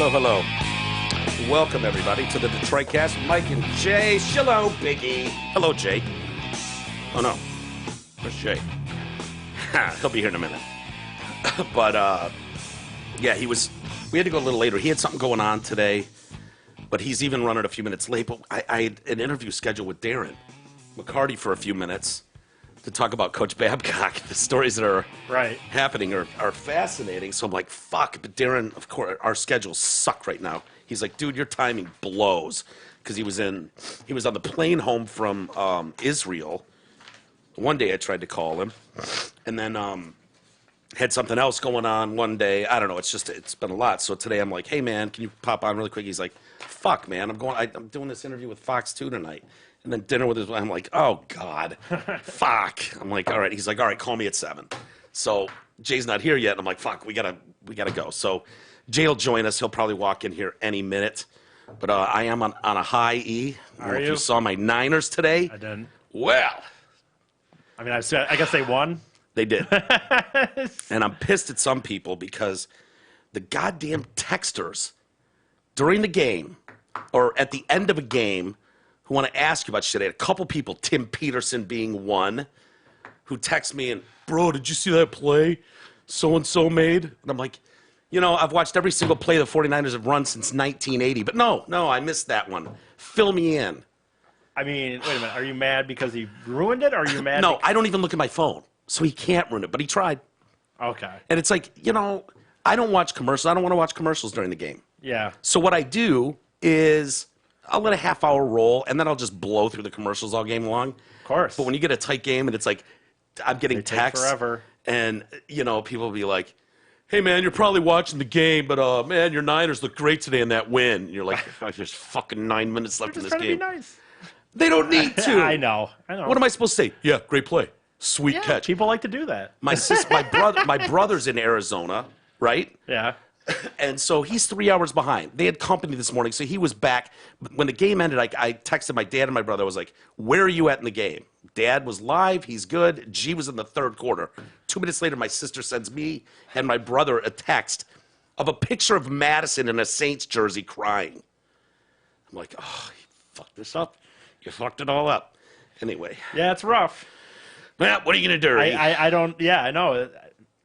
Hello, hello. Welcome, everybody, to the Detroit Cast. Mike and Jay. Hello, Biggie. Hello, Jay. Oh, no. Where's Jay? He'll be here in a minute. But, yeah, we had to go a little later. He had something going on today, but he's even running a few minutes late. But I had an interview scheduled with Darren McCarty for a few minutes to talk about Coach Babcock. The stories that are happening are fascinating. So I'm like, fuck. But Darren, of course, our schedules suck right now. He's like, dude, your timing blows. Because he was on the plane home from Israel. One day I tried to call him. And then had something else going on one day. I don't know. It's been a lot. So today I'm like, hey, man, can you pop on really quick? He's like, fuck, man. I'm doing this interview with Fox 2 tonight. And then dinner with his wife. I'm like, oh, God. Fuck. I'm like, all right. He's like, all right, call me at 7. So Jay's not here yet. And I'm like, fuck, we gotta go. So Jay will join us. He'll probably walk in here any minute. But I am on a high E. I don't know if you saw my Niners today. I didn't. Well. I mean, I guess they won. They did. And I'm pissed at some people because the goddamn texters during the game or at the end of a game who want to ask you about shit. I had a couple people, Tim Peterson being one, who text me and, bro, did you see that play so-and-so made? And I'm like, I've watched every single play the 49ers have run since 1980. But no, I missed that one. Fill me in. I mean, wait a minute. Are you mad because he ruined it, or are you mad? No, I don't even look at my phone. So he can't ruin it, but he tried. Okay. And it's like, I don't watch commercials. I don't want to watch commercials during the game. Yeah. So what I do is I'll let a half hour roll, and then I'll just blow through the commercials all game long. Of course. But when you get a tight game and it's like I'm getting texts. Take forever. And, people will be like, hey, man, you're probably watching the game, but, man, your Niners look great today in that win. And you're like, there's fucking 9 minutes left in this game. To be nice. They don't need to. I know. What am I supposed to say? Yeah, great play. Sweet catch. People like to do that. My brother's in Arizona, right? Yeah. And so he's 3 hours behind. They had company this morning, so he was back. When the game ended, I texted my dad and my brother. I was like, where are you at in the game? Dad was live. He's good. G was in the third quarter. 2 minutes later, my sister sends me and my brother a text of a picture of Madison in a Saints jersey crying. I'm like, oh, you fucked this up. You fucked it all up. Anyway. Yeah, it's rough. Well, what are you going to do? I don't, yeah, I know.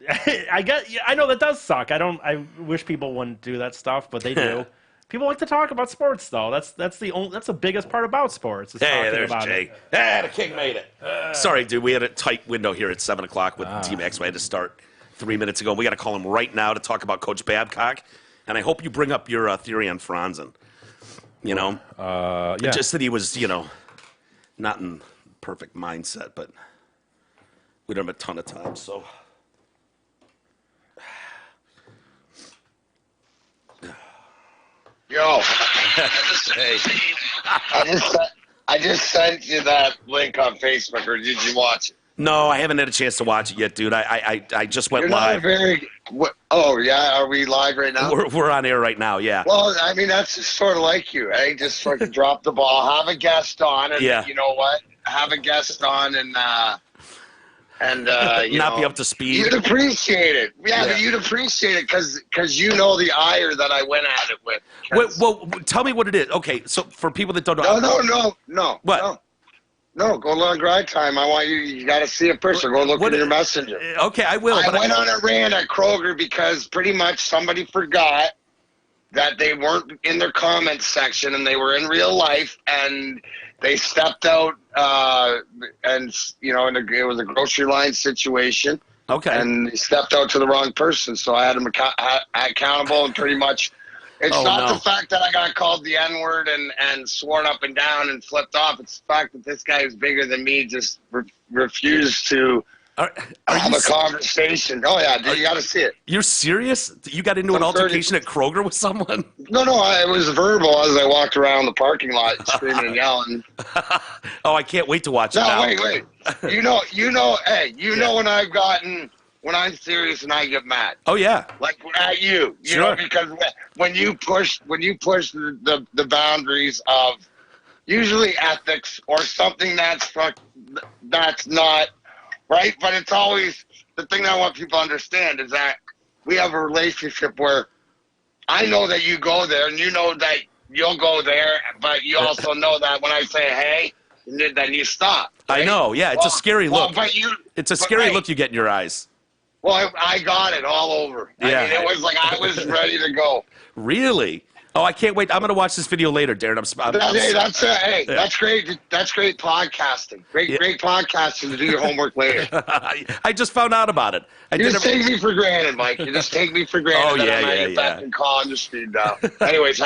I know that does suck. I wish people wouldn't do that stuff, but they do. People like to talk about sports, though. That's the biggest part about sports. Is hey, there's about Jay. It. The king made it. Sorry, dude. We had a tight window here at 7 o'clock with T-Max. We had to start 3 minutes ago. We got to call him right now to talk about Coach Babcock. And I hope you bring up your theory on Franzen. Yeah. Just that he was, not in perfect mindset, but we don't have a ton of time, so. Yo, Hey. I just sent you that link on Facebook, or did you watch it? No, I haven't had a chance to watch it yet, dude. I just went You're not live. Oh, yeah? Are we live right now? We're on air right now, yeah. Well, I mean, that's just sort of like you, eh? Just sort of drop the ball, have a guest on, and you know what? Have a guest on and not be up to speed. You'd appreciate it. Yeah, but you'd appreciate it because you know the ire that I went at it with. Well, tell me what it is. Okay, so for people that don't know. No. What? No, go log ride time. I want you got to see it personally. Go look in your messenger. Okay, I will. I went on a rant at Kroger because pretty much somebody forgot that they weren't in their comments section and they were in real life and they stepped out and, it was a grocery line situation. Okay. And they stepped out to the wrong person. So I had them accountable and pretty much it's not the fact that I got called the N-word and sworn up and down and flipped off. It's the fact that this guy who's bigger than me just refused to have a conversation. Oh, yeah, dude, you got to see it. You're serious? You got into an altercation at Kroger with someone? No, it was verbal as I walked around the parking lot screaming and yelling. Oh, I can't wait to watch it now. Wait. You know when I'm serious and I get mad. Oh yeah. Like at you. You know, because when you push the boundaries of usually ethics or something that's not right, but it's always the thing that I want people to understand is that we have a relationship where I know that you go there, and you know that you'll go there, but you also know that when I say hey, then you stop. Right? I know. Yeah, it's a scary look. It's a scary look you get in your eyes. Well, I got it all over. Yeah. I mean, it was like I was ready to go. Really? Oh, I can't wait. I'm going to watch this video later, Darren. That's great. That's great podcasting. Great podcasting to do your homework later. I just found out about it. You just take me for granted, Mike. You just take me for granted. Back and call on your speed dial. Anyways,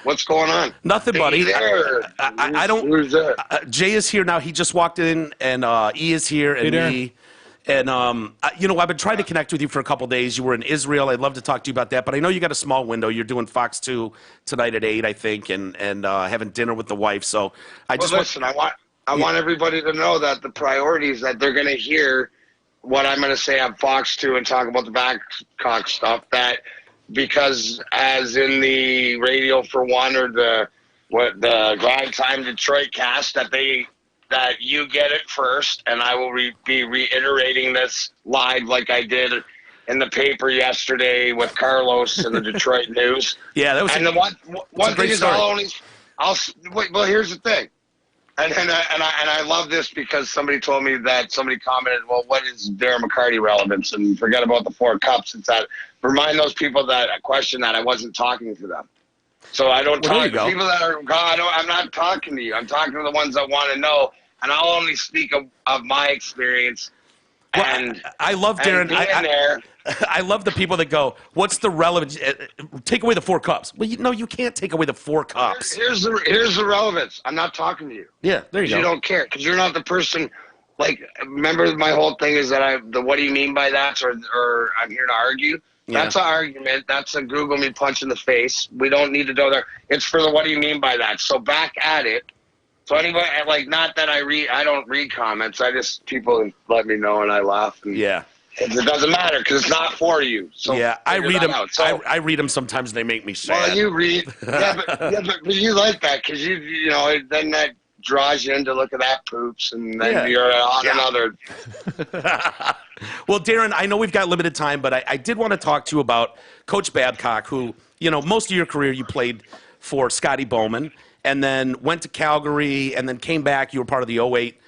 what's going on? Nothing, buddy. I don't. Who's there? Jay is here now. He just walked in, and E is here, and me. And, I've been trying to connect with you for a couple days. You were in Israel. I'd love to talk to you about that. But I know you got a small window. You're doing Fox 2 tonight at 8, I think, and having dinner with the wife. So I want everybody to know that the priority is that they're going to hear what I'm going to say on Fox 2 and talk about the Babcock stuff. Because as in the Radio for One or the Grind Time Detroit cast, that you get it first, and I will be reiterating this live like I did in the paper yesterday with Carlos in the Detroit News. Yeah, that was. And the one thing is, well, here's the thing, and I love this because somebody told me that somebody commented, well, what is Darren McCarty relevance? And forget about the 4 cups. It's that remind those people that question that I wasn't talking to them. So I don't talk to people that are. I'm not talking to you. I'm talking to the ones that want to know, and I'll only speak of my experience. Well, and I love Darren. I love the people that go, "What's the relevance? Take away the 4 cups." Well, you can't take away the 4 cups. Here's the relevance. I'm not talking to you. Yeah, there you go. You don't care because you're not the person. Like, remember my whole thing is that what do you mean by that? Or I'm here to argue. Yeah. That's an argument. That's a Google me punch in the face. We don't need to go there. It's for the what do you mean by that? So back at it. So anybody, like, not that I don't read comments. People let me know and I laugh. And yeah. It doesn't matter because it's not for you. So yeah, I read them. I read them sometimes. And they make me sad. Well, you read. but you like that because then that draws you in to look at that poops and then you're on another. Well, Darren, I know we've got limited time, but I did want to talk to you about Coach Babcock, who, most of your career you played for Scotty Bowman and then went to Calgary and then came back. You were part of the 08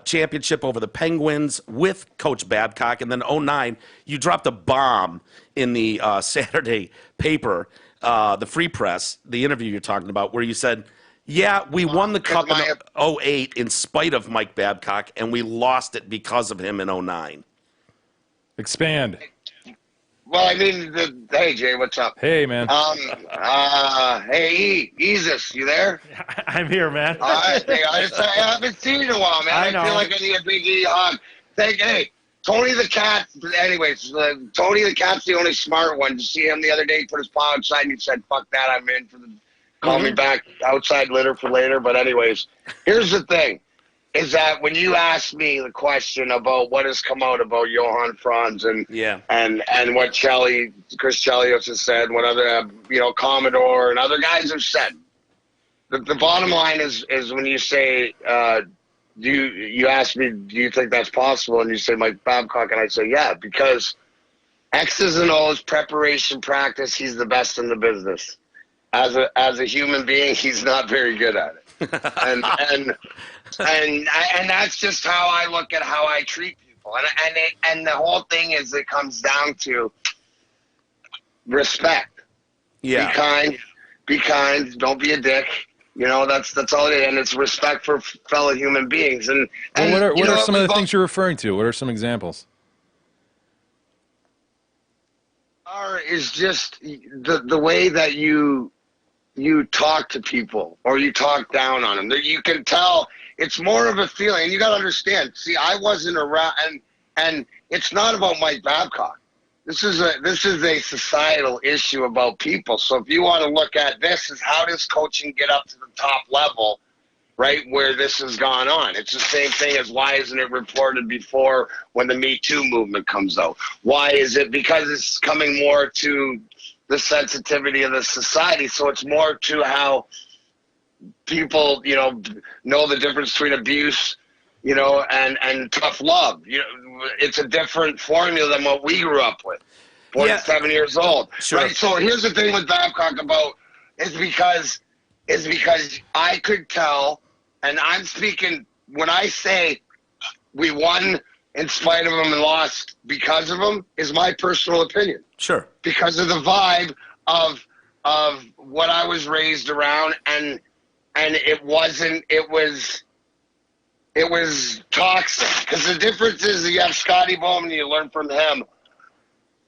championship over the Penguins with Coach Babcock. And then 09, you dropped a bomb in the Saturday paper, the Free Press, the interview you're talking about, where you said, yeah, we won the Cup in 08 in spite of Mike Babcock, and we lost it because of him in 09. Expand. Well, I mean, hey, Jay, what's up? Hey, man. Hey, Ezus, you there? I'm here, man. All right, I haven't seen you in a while, man. I feel like I need a big hug. Hey, Tony the Cat. Anyways, Tony the Cat's the only smart one. Did you see him the other day? He put his paw outside and he said, fuck that, I'm in for the... Call me back outside litter for later. But anyways, here's the thing, is that when you ask me the question about what has come out about Johan Franz and what Chris Chelios has said, what other, Commodore and other guys have said, the bottom line is when you say, you ask me, do you think that's possible? And you say Mike Babcock, and I say, yeah, because X's and O's, preparation, practice, he's the best in the business. As a human being, he's not very good at it, and that's just how I look at how I treat people, and the whole thing is it comes down to respect. Yeah, be kind, don't be a dick. That's all it is, and it's respect for fellow human beings. And what are some of the things you're referring to? What are some examples? Is just the way that you talk to people or you talk down on them. You can tell it's more of a feeling. And you got to understand. See, I wasn't around, and it's not about Mike Babcock. This is a societal issue about people. So if you want to look at this, is how does coaching get up to the top level, right, where this has gone on? It's the same thing as why isn't it reported before when the Me Too movement comes out? Why is it? Because it's coming more to the sensitivity of the society. So it's more to how people, know the difference between abuse, and tough love. It's a different formula than what we grew up with. 47 years old. Sure. Right? So here's the thing with Babcock is because I could tell, and I'm speaking when I say we won in spite of him and lost because of him, is my personal opinion. Sure. Because of the vibe of what I was raised around, and it was toxic. Because the difference is that you have Scotty Bowman and you learn from him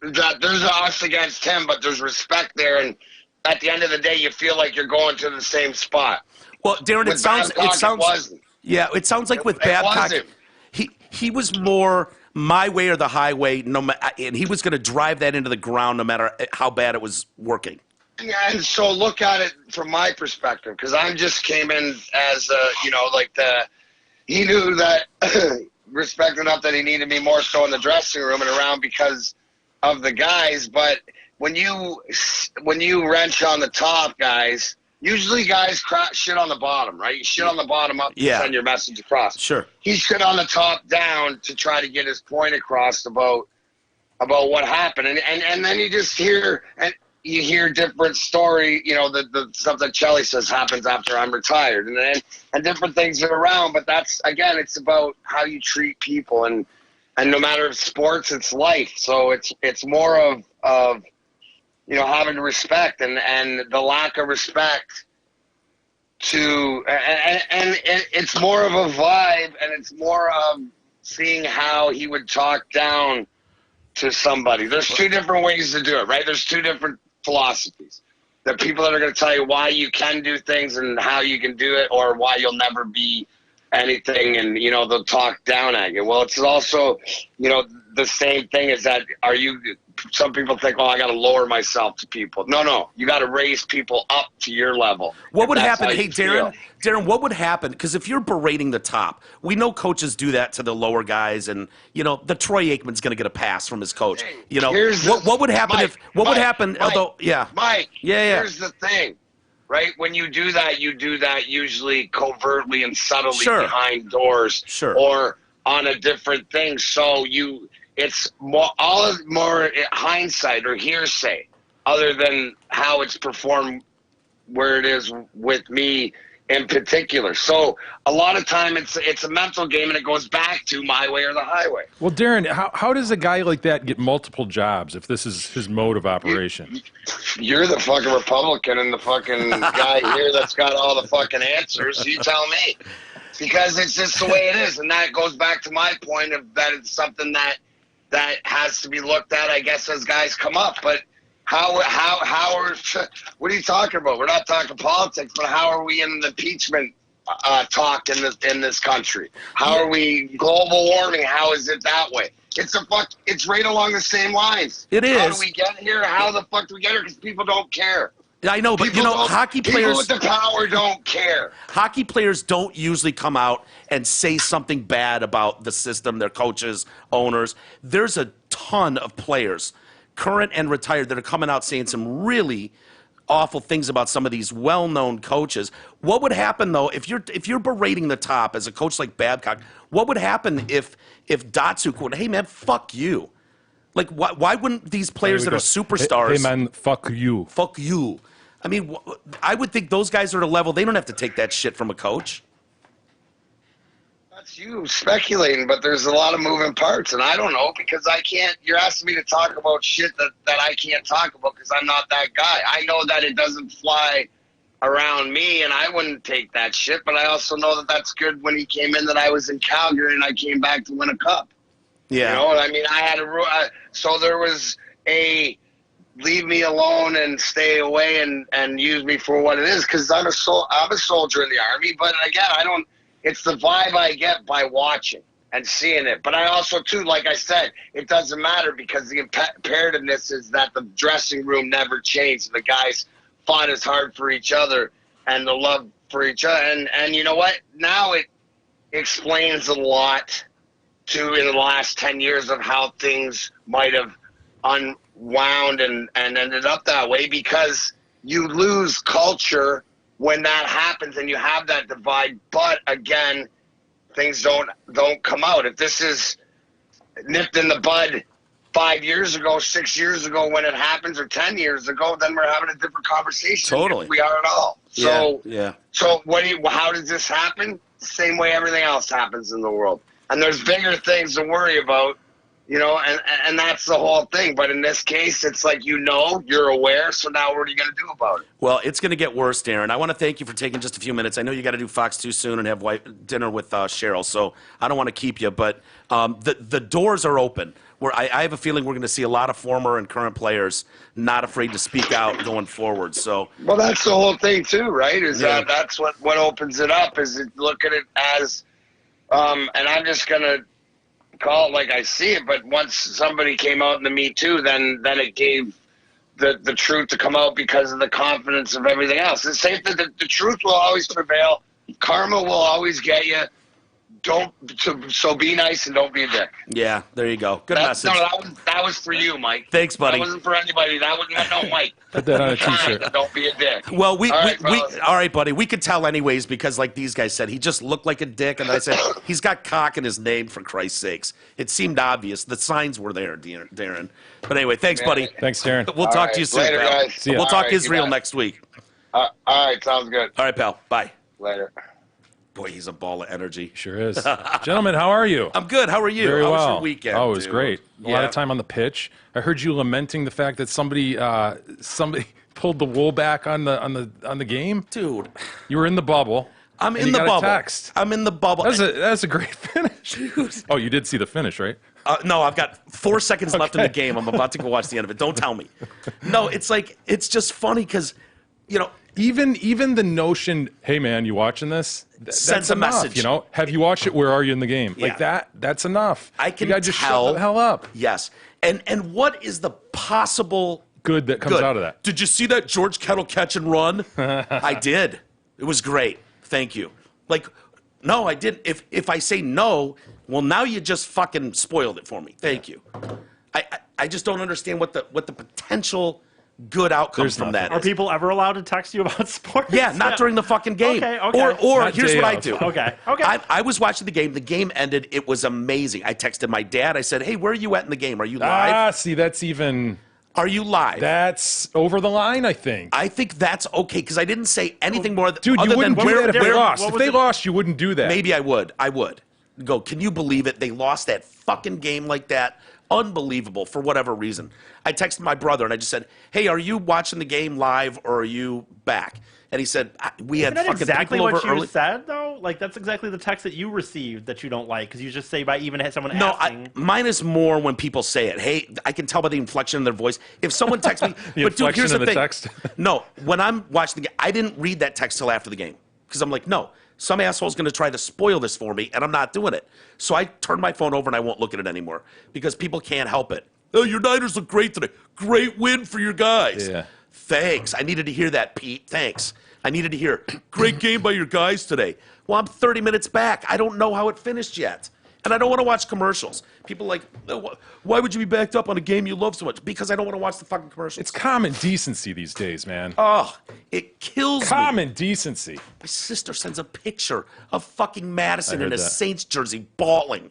that there's us against him, but there's respect there, and at the end of the day, you feel like you're going to the same spot. Well, Darren, it sounds yeah, it sounds like with Babcock, he was more my way or the highway, and he was going to drive that into the ground no matter how bad it was working. Yeah, and so look at it from my perspective, because I just came in as he knew that respect enough that he needed me more so in the dressing room and around because of the guys. But when you wrench on the top, guys, usually guys shit on the bottom, right? You shit on the bottom up to send your message across. Sure. He shit on the top down to try to get his point across about what happened, and then you just hear you hear different story, the stuff that Chelly says happens after I'm retired, and different things are around. But that's, again, it's about how you treat people, and no matter if sports, it's life. So it's more of having respect and the lack of respect and it's more of a vibe, and it's more of seeing how he would talk down to somebody. There's two different ways to do it, right? There's two different philosophies. There are people that are going to tell you why you can do things and how you can do it, or why you'll never be anything, and they'll talk down at you. Well, it's also the same thing is that some people think, I got to lower myself to people. No, you got to raise people up to your level. What would happen? Hey, Darren, what would happen? Because if you're berating the top, we know coaches do that to the lower guys, and the Troy Aikman's going to get a pass from his coach. What would happen What would happen? Mike. Here's the thing, right? When you do that usually covertly and subtly behind doors, or on a different thing. So it's more hindsight or hearsay, other than how it's performed where it is with me in particular. So a lot of time it's a mental game, and it goes back to my way or the highway. Well, Darren, how does a guy like that get multiple jobs if this is his mode of operation? You're the fucking Republican and the fucking guy here that's got all the fucking answers. You tell me. Because it's just the way it is, and that goes back to my point of that it's something that has to be looked at, I guess, as guys come up. But how what are you talking about? We're not talking politics, but how are we in the impeachment talk in this country? How are we global warming? How is it that way? It's right along the same lines. It is. How do we get here? How the fuck do we get here? Because people don't care. I know, but hockey players... People with the power don't care. Hockey players don't usually come out and say something bad about the system, their coaches, owners. There's a ton of players, current and retired, that are coming out saying some really awful things about some of these well-known coaches. What would happen, though, if you're berating the top as a coach like Babcock? What would happen if Datsyuk would, hey, man, fuck you? Like, why wouldn't these players that are superstars... Hey, man, fuck you. Fuck you. I mean, I would think those guys are at a level, they don't have to take that shit from a coach. That's you speculating, but there's a lot of moving parts, and I don't know, because I can't, you're asking me to talk about shit that I can't talk about because I'm not that guy. I know that it doesn't fly around me, and I wouldn't take that shit, but I also know that that's good when he came in, that I was in Calgary and I came back to win a cup. Yeah. I mean, I had so there was a leave me alone and stay away and use me for what it is, because I'm a soldier in the Army. But again, it's the vibe I get by watching and seeing it. But I also, too, like I said, it doesn't matter, because the imperativeness is that the dressing room never changed. The guys fought as hard for each other, and the love for each other. And you know what? Now it explains a lot, too, in the last 10 years of how things might have unwound and ended up that way, because you lose culture when that happens and you have that divide. But again, things don't come out. If this is nipped in the bud 5 years ago, 6 years ago, when it happens, or 10 years ago, then we're having a different conversation. Totally. If we are at all. So, yeah. So how does this happen? Same way everything else happens in the world. And there's bigger things to worry about, you know, and that's the whole thing. But in this case, it's like, you know, you're aware. So now what are you going to do about it? Well, it's going to get worse, Darren. I want to thank you for taking just a few minutes. I know you got to do Fox 2 soon and have dinner with Cheryl, so I don't want to keep you. But the doors are open. I have a feeling we're going to see a lot of former and current players not afraid to speak out going forward. So, well, that's the whole thing too, right? That's what opens it up. Is look at it as, and I'm just going to call it like I see it. But once somebody came out in the Me Too, then it gave the truth to come out because of the confidence of everything else. The same thing. The truth will always prevail. Karma will always get you. So be nice and don't be a dick. Yeah, there you go. Good message. No, that was for you, Mike. Thanks, buddy. That wasn't for anybody. That was no, Mike. Put that on a T-shirt. Don't be a dick. Well, all right, buddy. We could tell anyways because, like these guys said, he just looked like a dick, and I said he's got cock in his name for Christ's sakes. It seemed obvious. The signs were there, Darren. But anyway, thanks, buddy. Thanks, Darren. We'll talk to you soon, later, pal. guys. See ya. We'll talk All right, Israel next week. All right, sounds good. All right, pal. Bye. Later. Boy, he's a ball of energy. Sure is. Gentlemen, how are you? I'm good. How are you? Very How was well. your weekend? Oh, it was dude? great. A lot of time on the pitch. I heard you lamenting the fact that somebody pulled the wool back on the game. Dude. You were in the bubble. I'm and in the you got bubble. A text. I'm in the bubble. That's a great finish. Oh, you did see the finish, right? No, I've got 4 seconds left in the game. I'm about to go watch the end of it. Don't tell me. No, it's just funny because, you know, Even the notion, hey man, you watching this? Sends That's a enough, message. You know, have you watched it? Where are you in the game? Yeah. Like that's enough. I can you gotta just tell. shut the hell up. Yes. And what is the possible Good that comes out of that. Did you see that George Kettle catch and run? I did. It was great. Thank you. Like, no, I didn't. If I say no, well, now you just fucking spoiled it for me. Thank you. I just don't understand what the potential good outcome There's from nothing. that Are is. people ever allowed to text you about sports? Yeah, not during the fucking game. Okay. Or Not here's day what I of. do. Okay. I was watching the game. The game ended. It was amazing. I texted my dad. I said, hey, where are you at in the game? Are you live? See, that's even Are you live? that's over the line. I think. I think that's okay because I didn't say anything more Dude, other you wouldn't than do that if they lost. what If was they it? lost, you wouldn't do that. Maybe I would. Go, can you believe it? They lost that fucking game like that. Unbelievable for whatever reason. I texted my brother and I just said, hey, are you watching the game live or are you back? And he said, we had Isn't that fucking exactly people what over you early. said, though? Like, that's exactly the text that you received that you don't like, because you just say by even someone No, asking. mine is more when people say it. Hey, I can tell by the inflection in their voice. If someone texts me, The but dude, inflection here's of the the thing. text? No, when I'm watching the game, I didn't read that text till after the game because I'm like, no, some asshole's going to try to spoil this for me, and I'm not doing it. So I turn my phone over and I won't look at it anymore because people can't help it. Oh, your Niners look great today. Great win for your guys. Yeah. Thanks. I needed to hear that, Pete. Thanks. I needed to hear, great game by your guys today. Well, I'm 30 minutes back. I don't know how it finished yet. And I don't want to watch commercials. People are like, oh, why would you be backed up on a game you love so much? Because I don't want to watch the fucking commercials. It's common decency these days, man. Oh, it kills me. Common decency. My sister sends a picture of fucking Madison I in heard a that. Saints jersey bawling.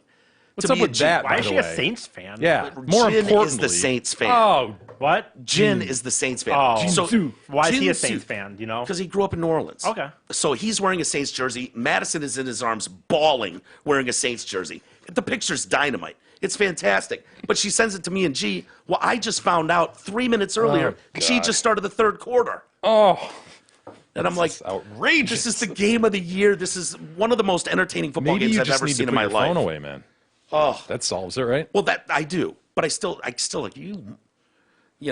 What's to up me with and Jin. that? Why by is the she a way? Saints fan? Yeah. More Jin importantly, is the Saints fan. Oh, What? Jin is the Saints fan. Oh. Jinsu. Why is he a Jinsu. Saints fan? You know? Because he grew up in New Orleans. Okay. So he's wearing a Saints jersey. Madison is in his arms, bawling, wearing a Saints jersey. The picture's dynamite. It's fantastic. But she sends it to me and G. Well, I just found out 3 minutes earlier, G just started the third quarter. Oh, And I'm like, that's outrageous. this is the game of the year. This is one of the most entertaining football Maybe games you I've just ever need to seen put in my your life. phone away, man. Oh, That solves it, right? well, that I do, but I still like you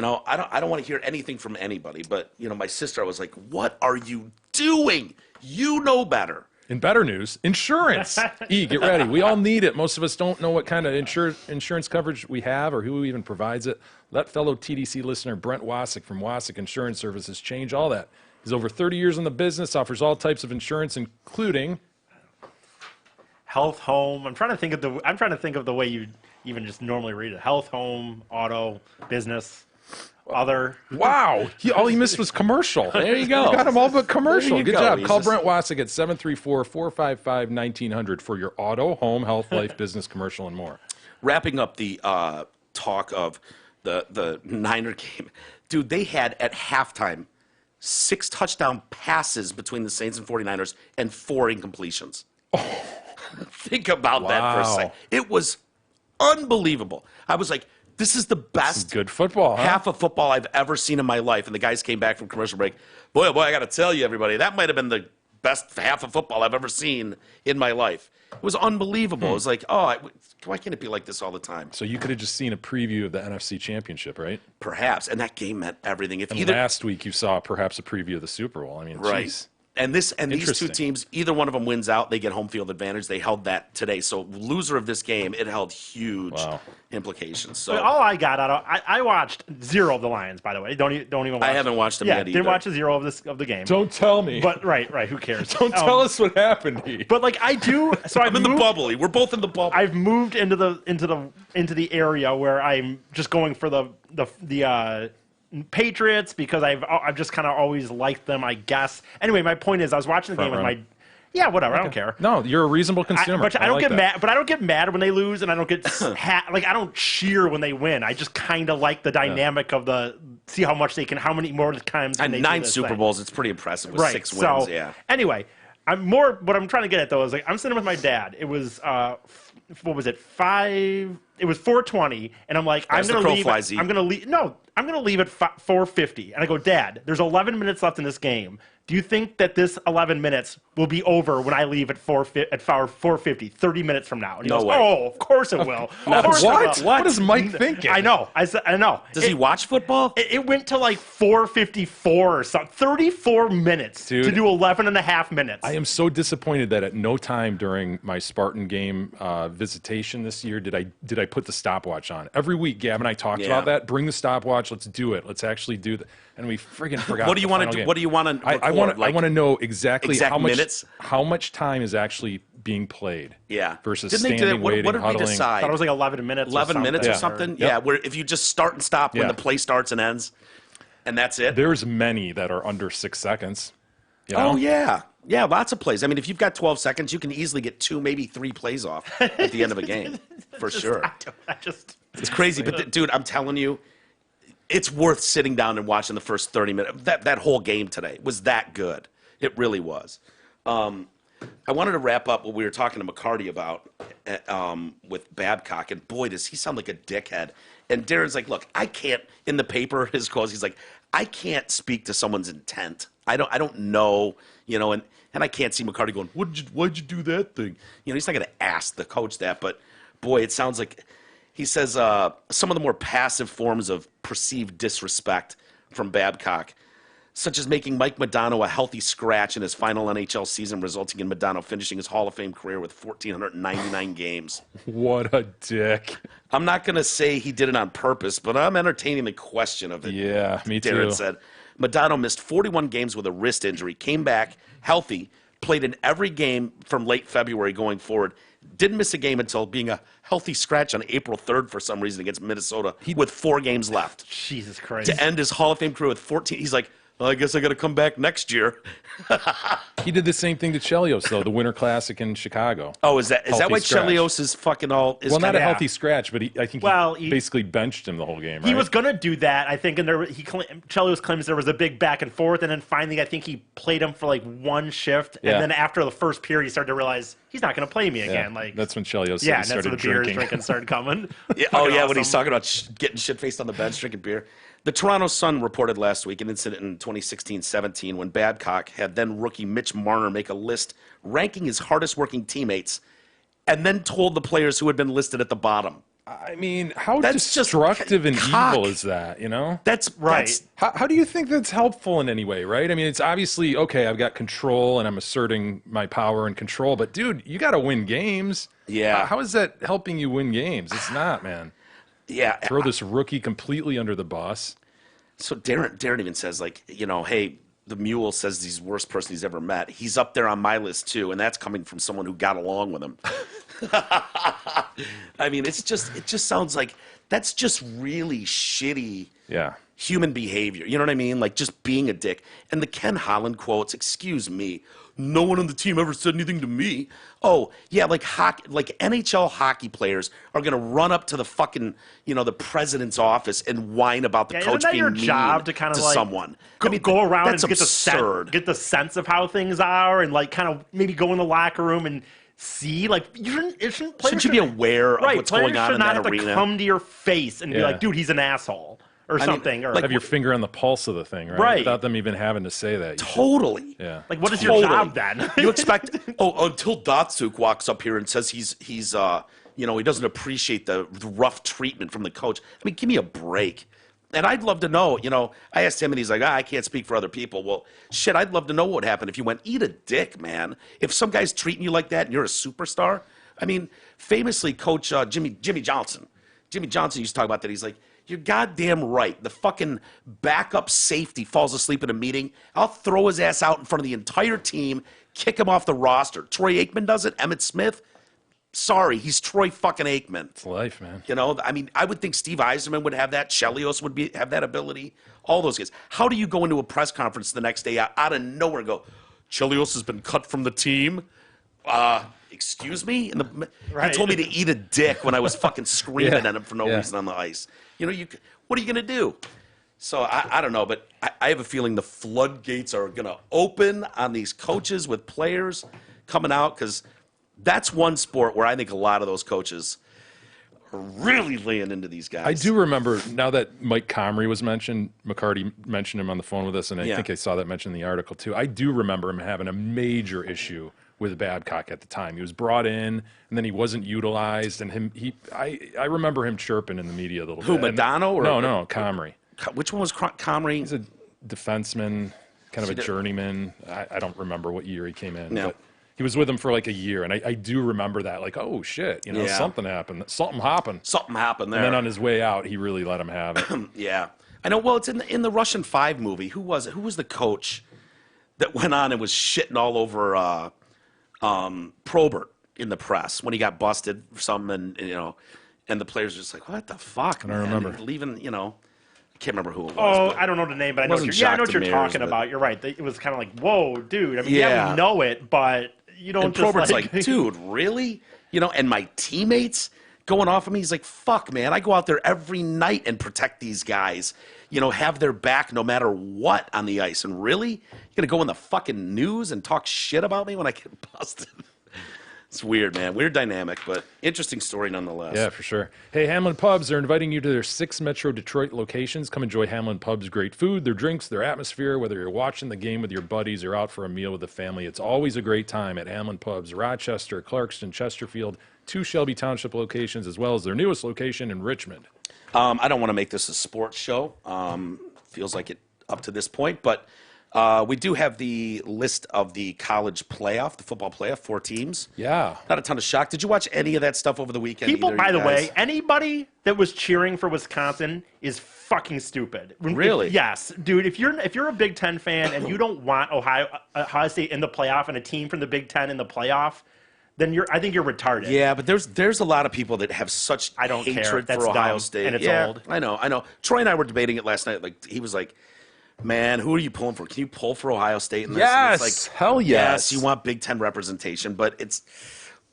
know, I don't want to hear anything from anybody. But you know, my sister, I was like, what are you doing? You know better. In better news, insurance. E, get ready. We all need it. Most of us don't know what kind of insurance coverage we have or who even provides it. Let fellow TDC listener Brent Wasik from Wasik Insurance Services change all that. He's over 30 years in the business, offers all types of insurance, including Health, home. I'm trying to think of the way you even just normally read it. Health, home, auto, business, other. wow. All he missed was commercial. There you go. You got him all but commercial. There you Good go. job. He's Call just- Brent Wasik at 734-455-1900 for your auto, home, health, life, business, commercial, and more. Wrapping up the talk of the Niner game. Dude, they had at halftime 6 touchdown passes between the Saints and 49ers and 4 incompletions. Think about that for a second. It was unbelievable. I was like, this is the best good football, huh? half of football I've ever seen in my life. And the guys came back from commercial break. Boy, oh boy, I got to tell you, everybody, that might have been the best half of football I've ever seen in my life. It was unbelievable. It was like, why can't it be like this all the time? So you could have just seen a preview of the NFC Championship, right? Perhaps. And that game meant everything. If And last week you saw perhaps a preview of the Super Bowl. I mean, right. geez. And these two teams, either one of them wins out, they get home field advantage. They held that today. So loser of this game, it held huge implications. So all I got out of I watched 0 of the Lions, by the way. Don't even watch I haven't watched them yet either. Didn't watch 0 of the game. Don't tell me. But right, who cares? Don't tell us what happened. But like I do, so I'm in the bubble. We're both in the bubble. I've moved into the area where I'm just going for the Patriots because I've just kind of always liked them, I guess. Anyway, my point is I was watching the game with my whatever. I don't care. No, you're a reasonable consumer. I don't get mad. But I don't get mad when they lose, and I don't get like I don't cheer when they win. I just kind of like the dynamic of see how many more times. Can and they 9 Super Bowls. It's pretty impressive with 6 wins. So, anyway, what I'm trying to get at though is like I'm sitting with my dad. It was what was it 5? It was 4:20, and I'm like, I'm gonna leave. No, I'm gonna leave at 4:50, and I go, Dad, there's 11 minutes left in this game. Do you think that this 11 minutes will be over when I leave at 4:50, 30 minutes from now? And he goes, way. Oh, of course it will. Of course What? It will. What is Mike thinking? I know. I know. Does he watch football? It went to like 4:54 or something. 34 minutes Dude, to do 11 and a half minutes. I am so disappointed that at no time during my Spartan game visitation this year did I put the stopwatch on. Every week, Gab and I talked about that. Bring the stopwatch. Let's do it. Let's actually do that. And we friggin' forgot. What do you want to do? What do you want to? I want to know exactly exact minutes? How much time is actually being played. Yeah. Versus Didn't standing, waiting, what did huddling. we decide? I thought it was like 11 minutes. 11 minutes or something. Yeah. Where if you just start and stop when the play starts and ends, and that's it. There's many that are under 6 seconds. You know? Oh yeah. Yeah, lots of plays. I mean, if you've got 12 seconds, you can easily get 2, maybe 3 plays off at the end of a game, for sure. It's crazy, but dude, I'm telling you, it's worth sitting down and watching the first 30 minutes. That whole game today was that good. It really was. I wanted to wrap up what we were talking to McCarty about with Babcock, and boy, does he sound like a dickhead. And Darren's like, look, I can't, in the paper, his quotes, he's like, I can't speak to someone's intent. I don't know, you know, and I can't see McCarty going, why'd you do that thing? You know, he's not going to ask the coach that, but boy, it sounds like, he says some of the more passive forms of perceived disrespect from Babcock, such as making Mike Modano a healthy scratch in his final NHL season, resulting in Modano finishing his Hall of Fame career with 1,499 games. What a dick. I'm not going to say he did it on purpose, but I'm entertaining the question of it. Yeah, me too. Darren said. Modano missed 41 games with a wrist injury, came back healthy, played in every game from late February going forward, didn't miss a game until being a healthy scratch on April 3rd for some reason against Minnesota with 4 games left. Jesus Christ. To end his Hall of Fame career with 14. He's like, well, I guess I got to come back next year. He did the same thing to Chelios, though, the Winter Classic in Chicago. Oh, is that why Chelios is fucking all? Is not a healthy scratch, but I think he basically benched him the whole game. Right? He was going to do that, I think, and Chelios claims there was a big back and forth, and then finally, I think he played him for like 1 shift, and then after the first period, he started to realize he's not going to play me again. Like that's when Chelios started started that's when the beers drinking started coming. When he's talking about getting shit faced on the bench, drinking beer. The Toronto Sun reported last week an incident in 2016-17 when Babcock had then rookie Mitch Marner make a list ranking his hardest-working teammates and then told the players who had been listed at the bottom. I mean, how destructive and evil is that, you know? That's right. How do you think that's helpful in any way, right? I mean, it's obviously, okay, I've got control and I'm asserting my power and control, but dude, you got to win games. Yeah. How is that helping you win games? It's not, man. Yeah. Throw this rookie completely under the bus. So Darren even says, like, you know, hey, the Mule says he's the worst person he's ever met. He's up there on my list, too, and that's coming from someone who got along with him. I mean, it just sounds like that's just really shitty human behavior. You know what I mean? Like just being a dick. And the Ken Holland quotes, excuse me, no one on the team ever said anything to me. Oh, yeah, like NHL hockey players are going to run up to the fucking, the president's office and whine about the coach being your mean job to kind of like someone. Go around and absurd. get the sense of how things are and like kind of maybe go in the locker room and see, like, shouldn't you be aware of what's going on in that arena? Players should not have to come to your face and be like, dude, he's an asshole. Or something, or have your finger on the pulse of the thing, right? Without them even having to say that. Totally. Yeah. Like, what is your job then? You expect? Until Datsuk walks up here and says he's he doesn't appreciate the rough treatment from the coach. I mean, give me a break. And I'd love to know. I asked him, and he's like, I can't speak for other people. Well, shit, I'd love to know what would happen if you went, eat a dick, man. If some guy's treating you like that and you're a superstar. I mean, famously, Coach Jimmy Johnson. Jimmy Johnson used to talk about that. He's like, you're goddamn right. The fucking backup safety falls asleep in a meeting. I'll throw his ass out in front of the entire team, kick him off the roster. Troy Aikman does it. Emmitt Smith. Sorry, he's Troy fucking Aikman. It's life, man. I mean, I would think Steve Yzerman would have that. Chelios would have that ability. All those guys. How do you go into a press conference the next day out of nowhere and go, Chelios has been cut from the team? Excuse me? He told me to eat a dick when I was fucking screaming at him for no reason on the ice. What are you going to do? So I don't know, but I have a feeling the floodgates are going to open on these coaches with players coming out, because that's one sport where I think a lot of those coaches are really laying into these guys. I do remember, now that Mike Comrie was mentioned, McCarty mentioned him on the phone with us, and I think I saw that mentioned in the article too. I do remember him having a major issue with Babcock at the time. He was brought in, and then he wasn't utilized, and I remember him chirping in the media a little bit. Who, Madonna? No, Comrie. Which one was Comrie? He's a defenseman, kind of a journeyman. I don't remember what year he came in, but he was with him for like a year, and I do remember that, like, oh shit, something happened. Something happened there. And then on his way out, he really let him have it. Yeah. I know, well, it's in the Russian 5 movie. Who was it? Who was the coach that went on and was shitting all over Probert in the press when he got busted for something, and the players were just like, what the fuck, man? I remember. Leaving, I can't remember who it was. Oh, I don't know the name, but I know what you're talking about. You're right. It was kind of like, whoa, dude. I mean, we know it, but you don't and just Probert's like, dude, really? And my teammates going off of me. He's like, fuck, man. I go out there every night and protect these guys, have their back no matter what on the ice. And really? You're going to go in the fucking news and talk shit about me when I get busted? It's weird, man. Weird dynamic, but interesting story nonetheless. Yeah, for sure. Hey, Hamlin Pubs are inviting you to their 6 Metro Detroit locations. Come enjoy Hamlin Pubs' great food, their drinks, their atmosphere. Whether you're watching the game with your buddies or out for a meal with the family, it's always a great time at Hamlin Pubs, Rochester, Clarkston, Chesterfield, 2 Shelby Township locations, as well as their newest location in Richmond. I don't want to make this a sports show. Feels like it up to this point, but we do have the list of the college playoff, the football playoff, 4 teams. Yeah. Not a ton of shock. Did you watch any of that stuff over the weekend? People, by the way, anybody that was cheering for Wisconsin is fucking stupid. Really? Yes, dude. If you're a Big Ten fan and you don't want Ohio State in the playoff and a team from the Big Ten in the playoff, then I think you're retarded. Yeah, but there's a lot of people that have such hatred for Ohio State. And it's old. I know. Troy and I were debating it last night. Like, he was like, man, who are you pulling for? Can you pull for Ohio State in this? Yes, and it's like, hell yes. You want Big Ten representation, but it's,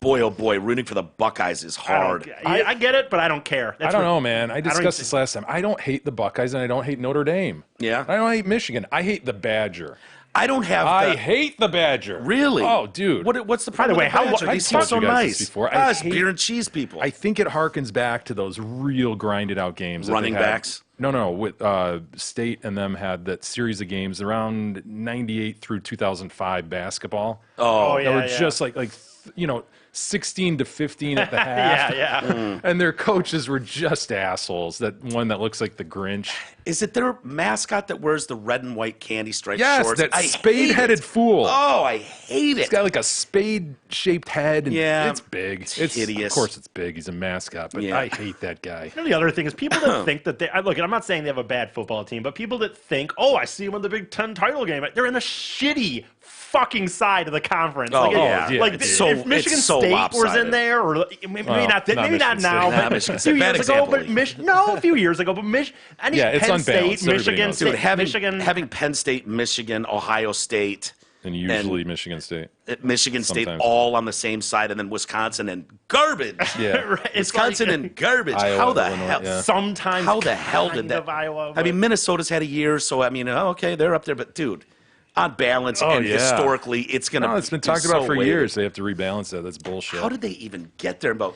boy, oh boy, rooting for the Buckeyes is hard. I get it, but I don't care. I don't know, man. I discussed this last time. I don't hate the Buckeyes, and I don't hate Notre Dame. Yeah. I don't hate Michigan. I hate the Badger. I hate the Badger. Really? Oh, dude. What's the problem? By the way, with the Badger? These seem so nice. Before. Beer and cheese people. I think it harkens back to those real grinded out games. Running backs? No. With State and them had that series of games around 98 through 2005 basketball. Oh, yeah. They were just like 16 to 15 at the half. Yeah. And their coaches were just assholes. That one that looks like the Grinch. Is it their mascot that wears the red and white candy striped shorts? Yes, that spade-headed fool. Oh, I hate it. He's got like a spade-shaped head. And it's big. It's hideous. Of course it's big. He's a mascot, but I hate that guy. The other thing is people that think that look, I'm not saying they have a bad football team, but people that think, oh, I see them in the Big Ten title game. They're in a shitty fucking side of the conference. Oh, Like, yeah. like it's if Michigan it's so State was lopsided. in there, or maybe not, not maybe not Michigan now, State. but Nah, Michigan a State. few Bad years ago. example. But a few years ago. But any Yeah, it's Penn unbalanced. State, Everybody Michigan knows State, Dude, having Penn State, Michigan, Ohio State, And usually Michigan State. Michigan State Sometimes. all on the same side, and then Wisconsin and garbage. Yeah. Right, it's Wisconsin like- and garbage. Iowa, How the Illinois, hell? yeah. sometimes How the hell kind did that? of Iowa, I but- mean, Minnesota's had a year, so I mean, okay, they're up there, but dude, on balance and yeah. historically, it's gonna. No, it's been be talked about so for weighted. years. They have to rebalance that. That's bullshit. How did they even get there? About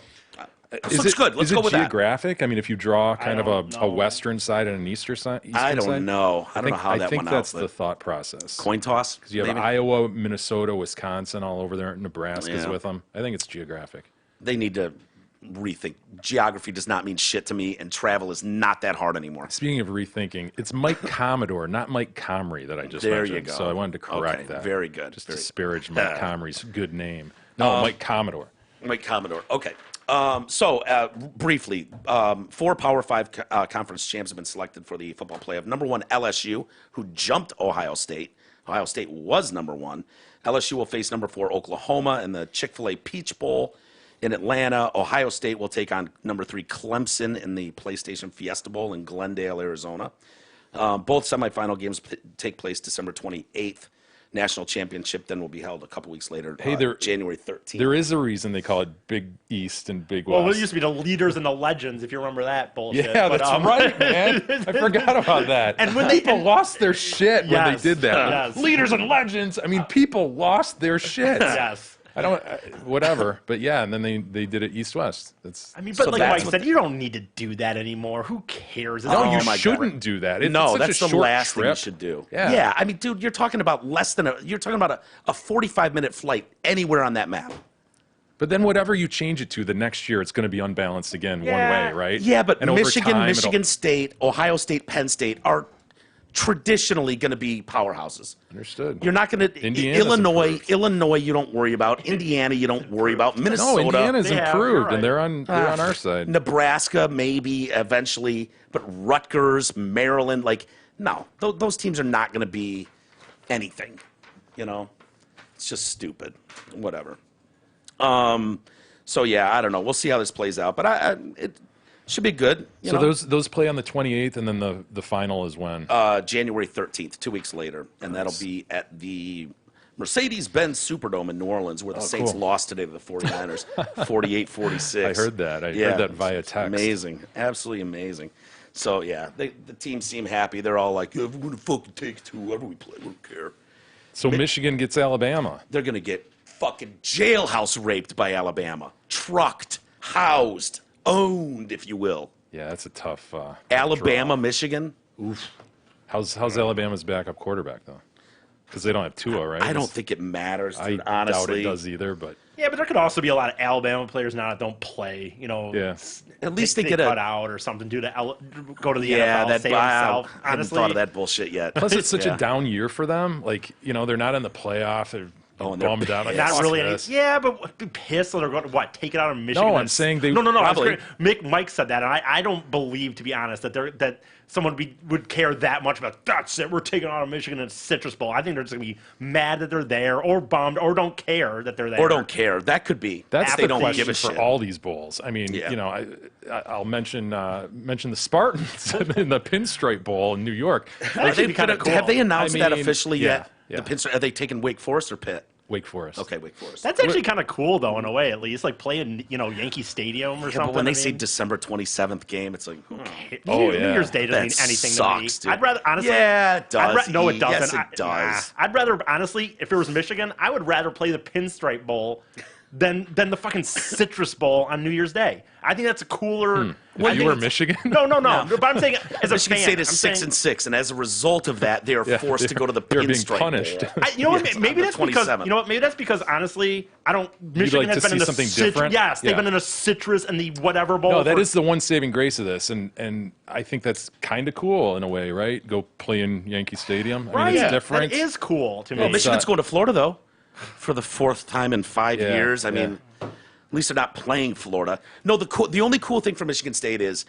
Is looks it, good. Let's is go it with that. geographic? I mean, if you draw kind of don't a know. western side and an eastern side, I don't know. I don't know how that I think went that's out. the but thought process. coin toss. Because you have maybe? Iowa, Minnesota, Wisconsin, all over there. Nebraska's Yeah. with them. I think it's geographic. They need to rethink. Geography does not mean shit to me, and travel is not that hard anymore. Speaking of rethinking, it's Mike Commodore, not Mike Comrie, that I just There mentioned. you go. So I wanted to correct Okay, that. very good, Just very- disparage Mike Comrie's good name. No, Mike Commodore. Mike Commodore. Okay. Briefly, 4 Power 5 conference champs have been selected for the football playoff. Number 1, LSU, who jumped Ohio State. Ohio State was number 1. LSU will face number 4, Oklahoma, in the Chick-fil-A Peach Bowl in Atlanta. Ohio State will take on number 3, Clemson, in the PlayStation Fiesta Bowl in Glendale, Arizona. Both semifinal games take place December 28th. National championship then will be held a couple weeks later, Hey, there- January 13th. There is a reason they call it Big East and Big West. Well, it used to be the leaders and the legends, if you remember that bullshit. Yeah, But, that's right, man. I forgot about that. And when people they- lost their shit when Yes, they did that. yes. Leaders and legends. I mean, people lost their shit. Yes. I don't, whatever. But yeah, and then they did it East-West. That's I mean, but So like that's Mike what- said, you don't need to do that anymore. Who cares? It's no, all- you my God. shouldn't do that. It's No, such that's a the short last thing you trip. should do. Yeah. I mean, dude, you're talking about you're talking about a 45-minute flight anywhere on that map. But then whatever you change it to, the next year it's going to be unbalanced again one Yeah. way, right? Yeah, but And over Michigan, time, Michigan State, Ohio State, Penn State are traditionally going to be powerhouses. Understood. You're not going to Indiana's improved. Illinois. You don't worry about Indiana. You don't worry about No, Minnesota. Indiana's Yeah, improved, you're right. and they're on our side. Nebraska, maybe eventually, but Rutgers, Maryland, like no, those teams are not going to be anything. You know, it's just stupid. Whatever. So yeah, I don't know. We'll see how this plays out, but it should be good. You So know? those play on the 28th, and then the final is when? January 13th, 2 weeks later, and that'll be at the Mercedes-Benz Superdome in New Orleans, where the Saints cool. lost today to the 49ers, 48-46. I heard that. I heard that via text. Amazing, absolutely amazing. So yeah, the team seem happy. They're all like, "Yeah, we're gonna fucking take 2, whoever we play, we don't care." So Michigan gets Alabama. They're gonna get fucking jailhouse raped by Alabama, trucked, housed, owned, if you will. Yeah, that's a tough. Alabama, draw. Michigan. How's Alabama's backup quarterback though? Because they don't have Tua, right? I don't think it matters, I dude, doubt honestly. it does either. But Yeah, but there could also be a lot of Alabama players now that don't play. You know, Yeah. At least they get cut a out or something. Go to the yeah. NFL, That save I himself. haven't Honestly, thought of that bullshit yet. plus, it's such Yeah. a down year for them. Like they're not in the playoff. They're Oh, and they're bummed out. Like, pissed. not fuck really. Any, this. yeah, but be pissed. Or they're going to what? Take it out of Michigan. No, I'm and- saying they- No. Probably. Mike said that, and I don't believe, to be honest, that someone would care that much about. That's it. We're taking out of Michigan in Citrus Bowl. I think they're just going to be mad that they're there, or bummed, or don't care that they're there, Or don't care. That could be. That's they the don't question give a for shit. all these bowls. I mean, Yeah. I'll mention the Spartans in the Pinstripe Bowl in New York. That should be kind of cool. Have they announced I that mean, officially yeah, yet? yeah. The Pinstripe, are they taking Wake Forest or Pitt? Wake Forest. Okay, Wake Forest. That's actually kind of cool, though, in a way, at least. Like playing, Yankee Stadium or yeah, something. but when they I say mean, December 27th game, it's like, Oh, New yeah. Year's Day doesn't mean That anything sucks, to me. dude. I'd rather, honestly. Yeah, it does, No, E. it doesn't. Yes, it does. I'd rather, honestly, if it was Michigan, I would rather play the Pinstripe Bowl than the fucking Citrus Bowl on New Year's Day. I think that's a cooler. I you think were it's- Michigan? No. But I'm saying as a Michigan fan, State is I'm 6 saying- and 6, and as a result of that, they are Yeah, forced to go to the they're being Pinstripe punished. Bowl. You know what? Yes, Maybe on the that's because 27th. Maybe that's because honestly, I don't. Michigan like has to been see in the something citrus. different? Yes, they've Yeah. been in a citrus and the whatever bowl. No, that for- is the one saving grace of this, and I think that's kind of cool in a way, right? Go play in Yankee Stadium. I right. mean, it's different. That is cool to me. Well, Michigan's uh, going to Florida, though, for the 4th time in 5 Yeah, years. I yeah. mean, at least they're not playing Florida. No, the only cool thing for Michigan State is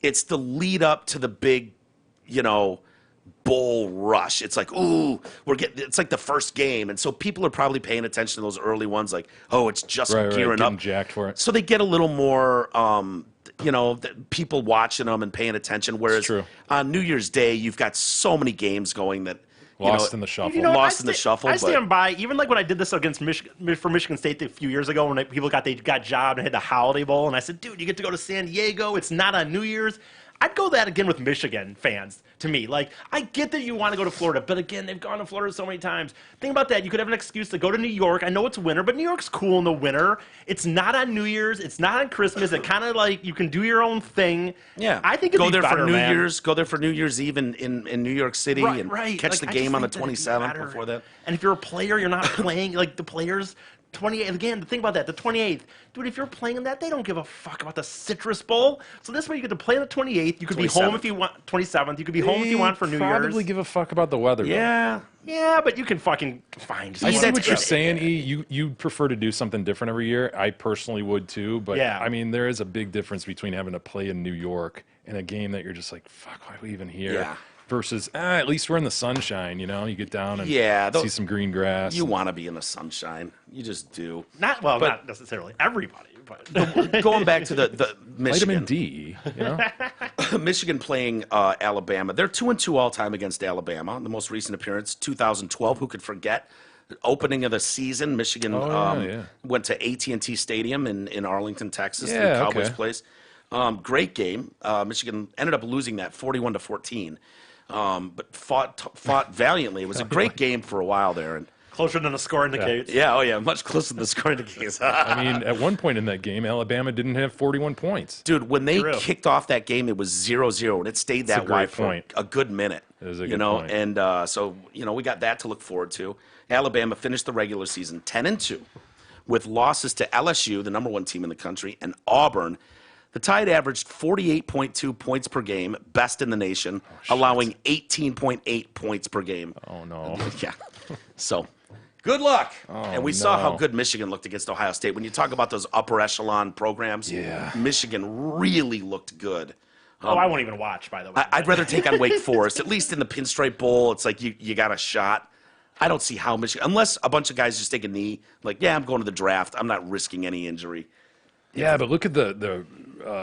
it's the lead up to the big, bowl rush. It's like, ooh, it's like the first game. And so people are probably paying attention to those early ones like, oh, it's just gearing up. Jacked for it. So they get a little more, people watching them and paying attention. Whereas on New Year's Day, you've got so many games going that, Lost in the shuffle. Lost in the shuffle. I stand by, even like when I did this against Michigan State a few years ago when people got jobbed and had the Holiday Bowl, and I said, dude, you get to go to San Diego. It's not on New Year's. I'd go that again with Michigan fans, to me. Like, I get that you want to go to Florida, but again, they've gone to Florida so many times. Think about that. You could have an excuse to go to New York. I know it's winter, but New York's cool in the winter. It's not on New Year's. It's not on Christmas. It kind of like you can do your own thing. Yeah. I think it'd go be there better, for New man. Year's. Go there for New Year's Eve in New York City and catch the I game just on the think that it'd be 27th better. before that. And if you're a player, you're not playing like the players. 28th, again, think about that, the 28th. Dude, if you're playing in that, they don't give a fuck about the Citrus Bowl. So this way you get to play on the 28th. You could be home if you want, 27th. You could be home if you want for New Year's. Probably give a fuck about the weather. Yeah. Yeah, but you can fucking find. I see what you're saying, E. You prefer to do something different every year. I personally would too, but Yeah. I mean, there is a big difference between having to play in New York and a game that you're just like, fuck, why are we even here? Yeah. Versus, at least we're in the sunshine, you know? You get down and see some green grass. You want to be in the sunshine. You just do. Not necessarily everybody, but Going back to the Michigan. Vitamin D, you know? Michigan playing Alabama. They're 2-2 all time against Alabama. The most recent appearance, 2012. Who could forget? Opening of the season, Michigan went to AT&T Stadium in Arlington, Texas, the Cowboys place. Great game. Michigan ended up losing that 41-14, but fought valiantly. It was a great game for a while there. And closer than the score indicates. much closer than the score indicates. I mean, at one point in that game, Alabama didn't have 41 points. Dude, when they kicked off that game, it was 0-0, and it stayed that way for a good minute. It was a good point. And so we got that to look forward to. Alabama finished the regular season 10-2, with losses to LSU, the number one team in the country, and Auburn. The Tide averaged 48.2 points per game, best in the nation, allowing 18.8 points per game. Oh, no. Yeah. So, good luck. And we saw how good Michigan looked against Ohio State. When you talk about those upper echelon programs, Michigan really looked good. I won't even watch, by the way. I'd rather take on Wake Forest. At least in the Pinstripe Bowl, it's like you got a shot. I don't see how Michigan, unless a bunch of guys just take a knee, like, I'm going to the draft. I'm not risking any injury. Yeah, but look at the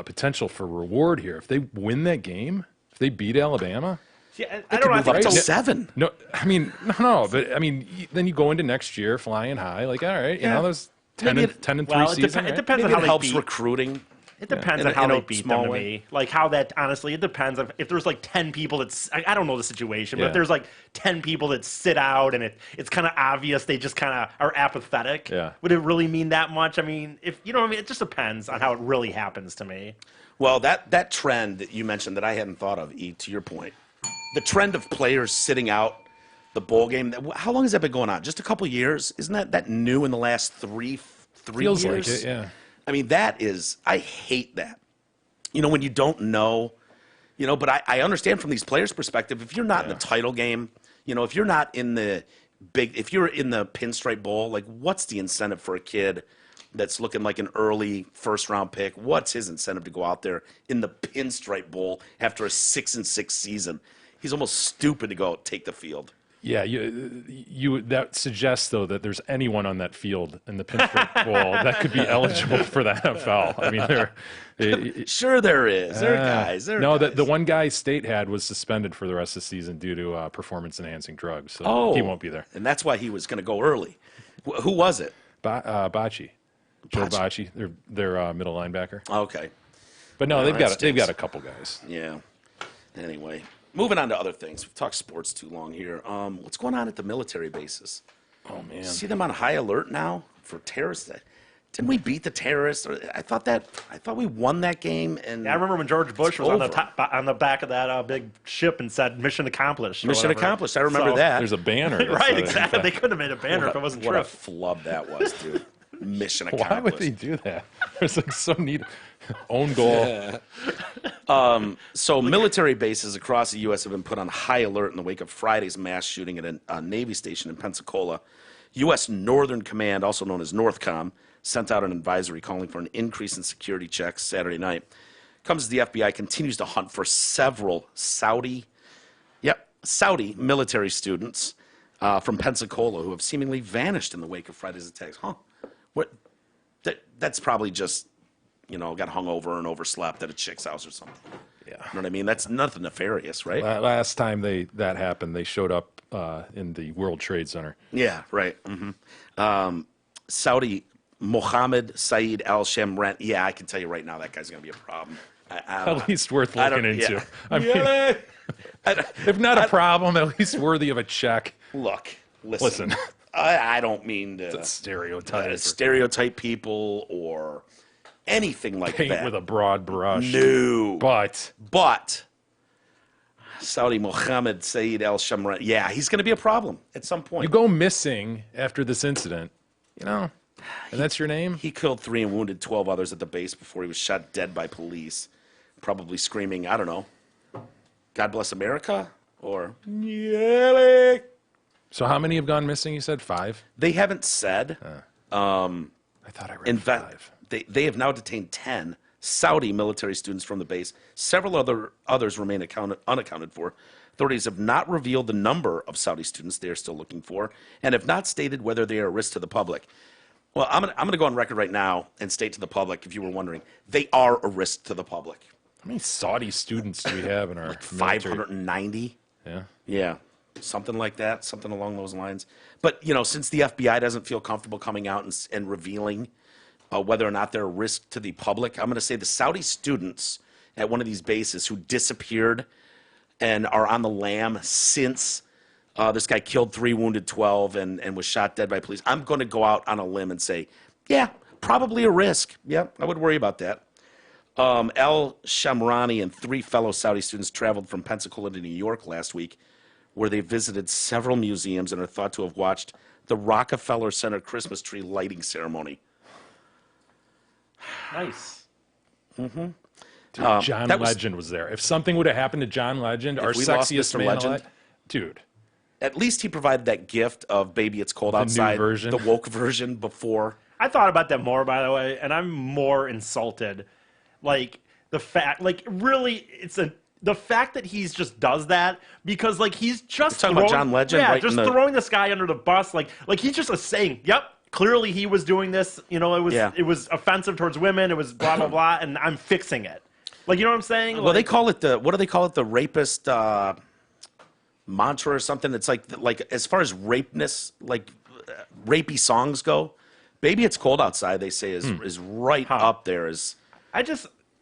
potential for reward here. If they win that game, if they beat Alabama, I don't know. I think it's 7. No, I mean, no, but I mean, then you go into next year flying high. Like, all right, you know, there's 10 and 3 season. It depends Maybe on it how helps they beat. recruiting. It depends on how they beat them to me. Like how that, honestly, it depends. If there's like 10 people I don't know the situation, but if there's like 10 people that sit out and it's kind of obvious they just kind of are apathetic, would it really mean that much? I mean, if you know what I mean, it just depends on how it really happens to me. Well, that trend that you mentioned that I hadn't thought of, E, to your point, the trend of players sitting out the bowl game, how long has that been going on? Just a couple years? Isn't that new in the last three Feels years? like it, yeah. I mean, I hate that. When you don't know, but I understand from these players' perspective, if you're not in the title game, if you're not in if you're in the Pinstripe Bowl, like what's the incentive for a kid that's looking like an early first-round pick? What's his incentive to go out there in the Pinstripe Bowl after a 6-6 season? He's almost stupid to go out and take the field. Yeah, you that suggests though that there's anyone on that field in the Pinstripe Bowl that could be eligible for the NFL. I mean, sure there is. There are guys. The one guy State had was suspended for the rest of the season due to performance-enhancing drugs. So he won't be there. And that's why he was going to go early. Who was it? Bocce. Joe Bocce, their middle linebacker. Okay. But no, they've got a couple guys. Yeah. Anyway. Moving on to other things. We've talked sports too long here. What's going on at the military bases? Oh, man. See them on high alert now for terrorists. Didn't we beat the terrorists? I thought we won that game. And I remember when George Bush was on the back of that big ship and said "Mission accomplished." Mission accomplished. I remember that. There's a banner. Right, exactly. They couldn't have made a banner if it wasn't true. What a flub that was, dude. Mission accomplished. Why would they do that? It's like so neat. Own goal. So military bases across the U.S. have been put on high alert in the wake of Friday's mass shooting at a Navy station in Pensacola. U.S. Northern Command, also known as NORTHCOM, sent out an advisory calling for an increase in security checks Saturday night. Comes as the FBI continues to hunt for several Saudi Saudi military students from Pensacola who have seemingly vanished in the wake of Friday's attacks. Huh? What? That's probably just, got hung over and overslept at a chick's house or something. Yeah. You know what I mean? That's nothing nefarious, right? Last time that happened, they showed up in the World Trade Center. Yeah, right. Saudi Mohammed Saeed Al Shamran. Yeah, I can tell you right now that guy's going to be a problem. At least worth looking into. Yeah. I mean, if not a problem, at least worthy of a check. Look, listen. I don't mean to stereotype people or anything like paint that. with a broad brush. No. But Saudi Mohammed Saeed Al Shamran. Yeah, he's going to be a problem at some point. you go missing after this incident, and that's your name? He killed 3 and wounded 12 others at the base before he was shot dead by police, probably screaming, I don't know, God bless America? Or, yeah. So how many have gone missing? You said 5? They haven't said. I thought I read 5. They have now detained 10 Saudi military students from the base. Several others remain unaccounted for. Authorities have not revealed the number of Saudi students they are still looking for and have not stated whether they are a risk to the public. Well, I'm gonna go on record right now and state to the public, if you were wondering, they are a risk to the public. How many Saudi students do we have in our military? 590? Yeah. Yeah, something like that, something along those lines. But, since the FBI doesn't feel comfortable coming out and revealing whether or not they're a risk to the public, I'm going to say the Saudi students at one of these bases who disappeared and are on the lam since this guy killed 3, wounded 12, and was shot dead by police. I'm going to go out on a limb and say, yeah, probably a risk. Yeah, I would worry about that. Al Shamrani and 3 fellow Saudi students traveled from Pensacola to New York last week, where they visited several museums and are thought to have watched the Rockefeller Center Christmas tree lighting ceremony. Nice. Dude, John Legend was there. If something would have happened to John Legend, our we lost sexiest Mr. man Legend, alive, dude. At least he provided that gift of Baby It's Cold Outside, version. the woke version before. I thought about that more, by the way, and I'm more insulted. Like, the fact, the fact that he's just does that, because, he's just You're talking about John Legend? Yeah, Right just throwing this guy under the bus. Like he's just saying, yep, clearly he was doing this. It was offensive towards women. It was blah, blah, blah, and I'm fixing it. You know what I'm saying? Well, they call it what do they call it? The rapist mantra or something. It's like as far as rapeness, rapey songs go, Baby It's Cold Outside, they say is right up there as.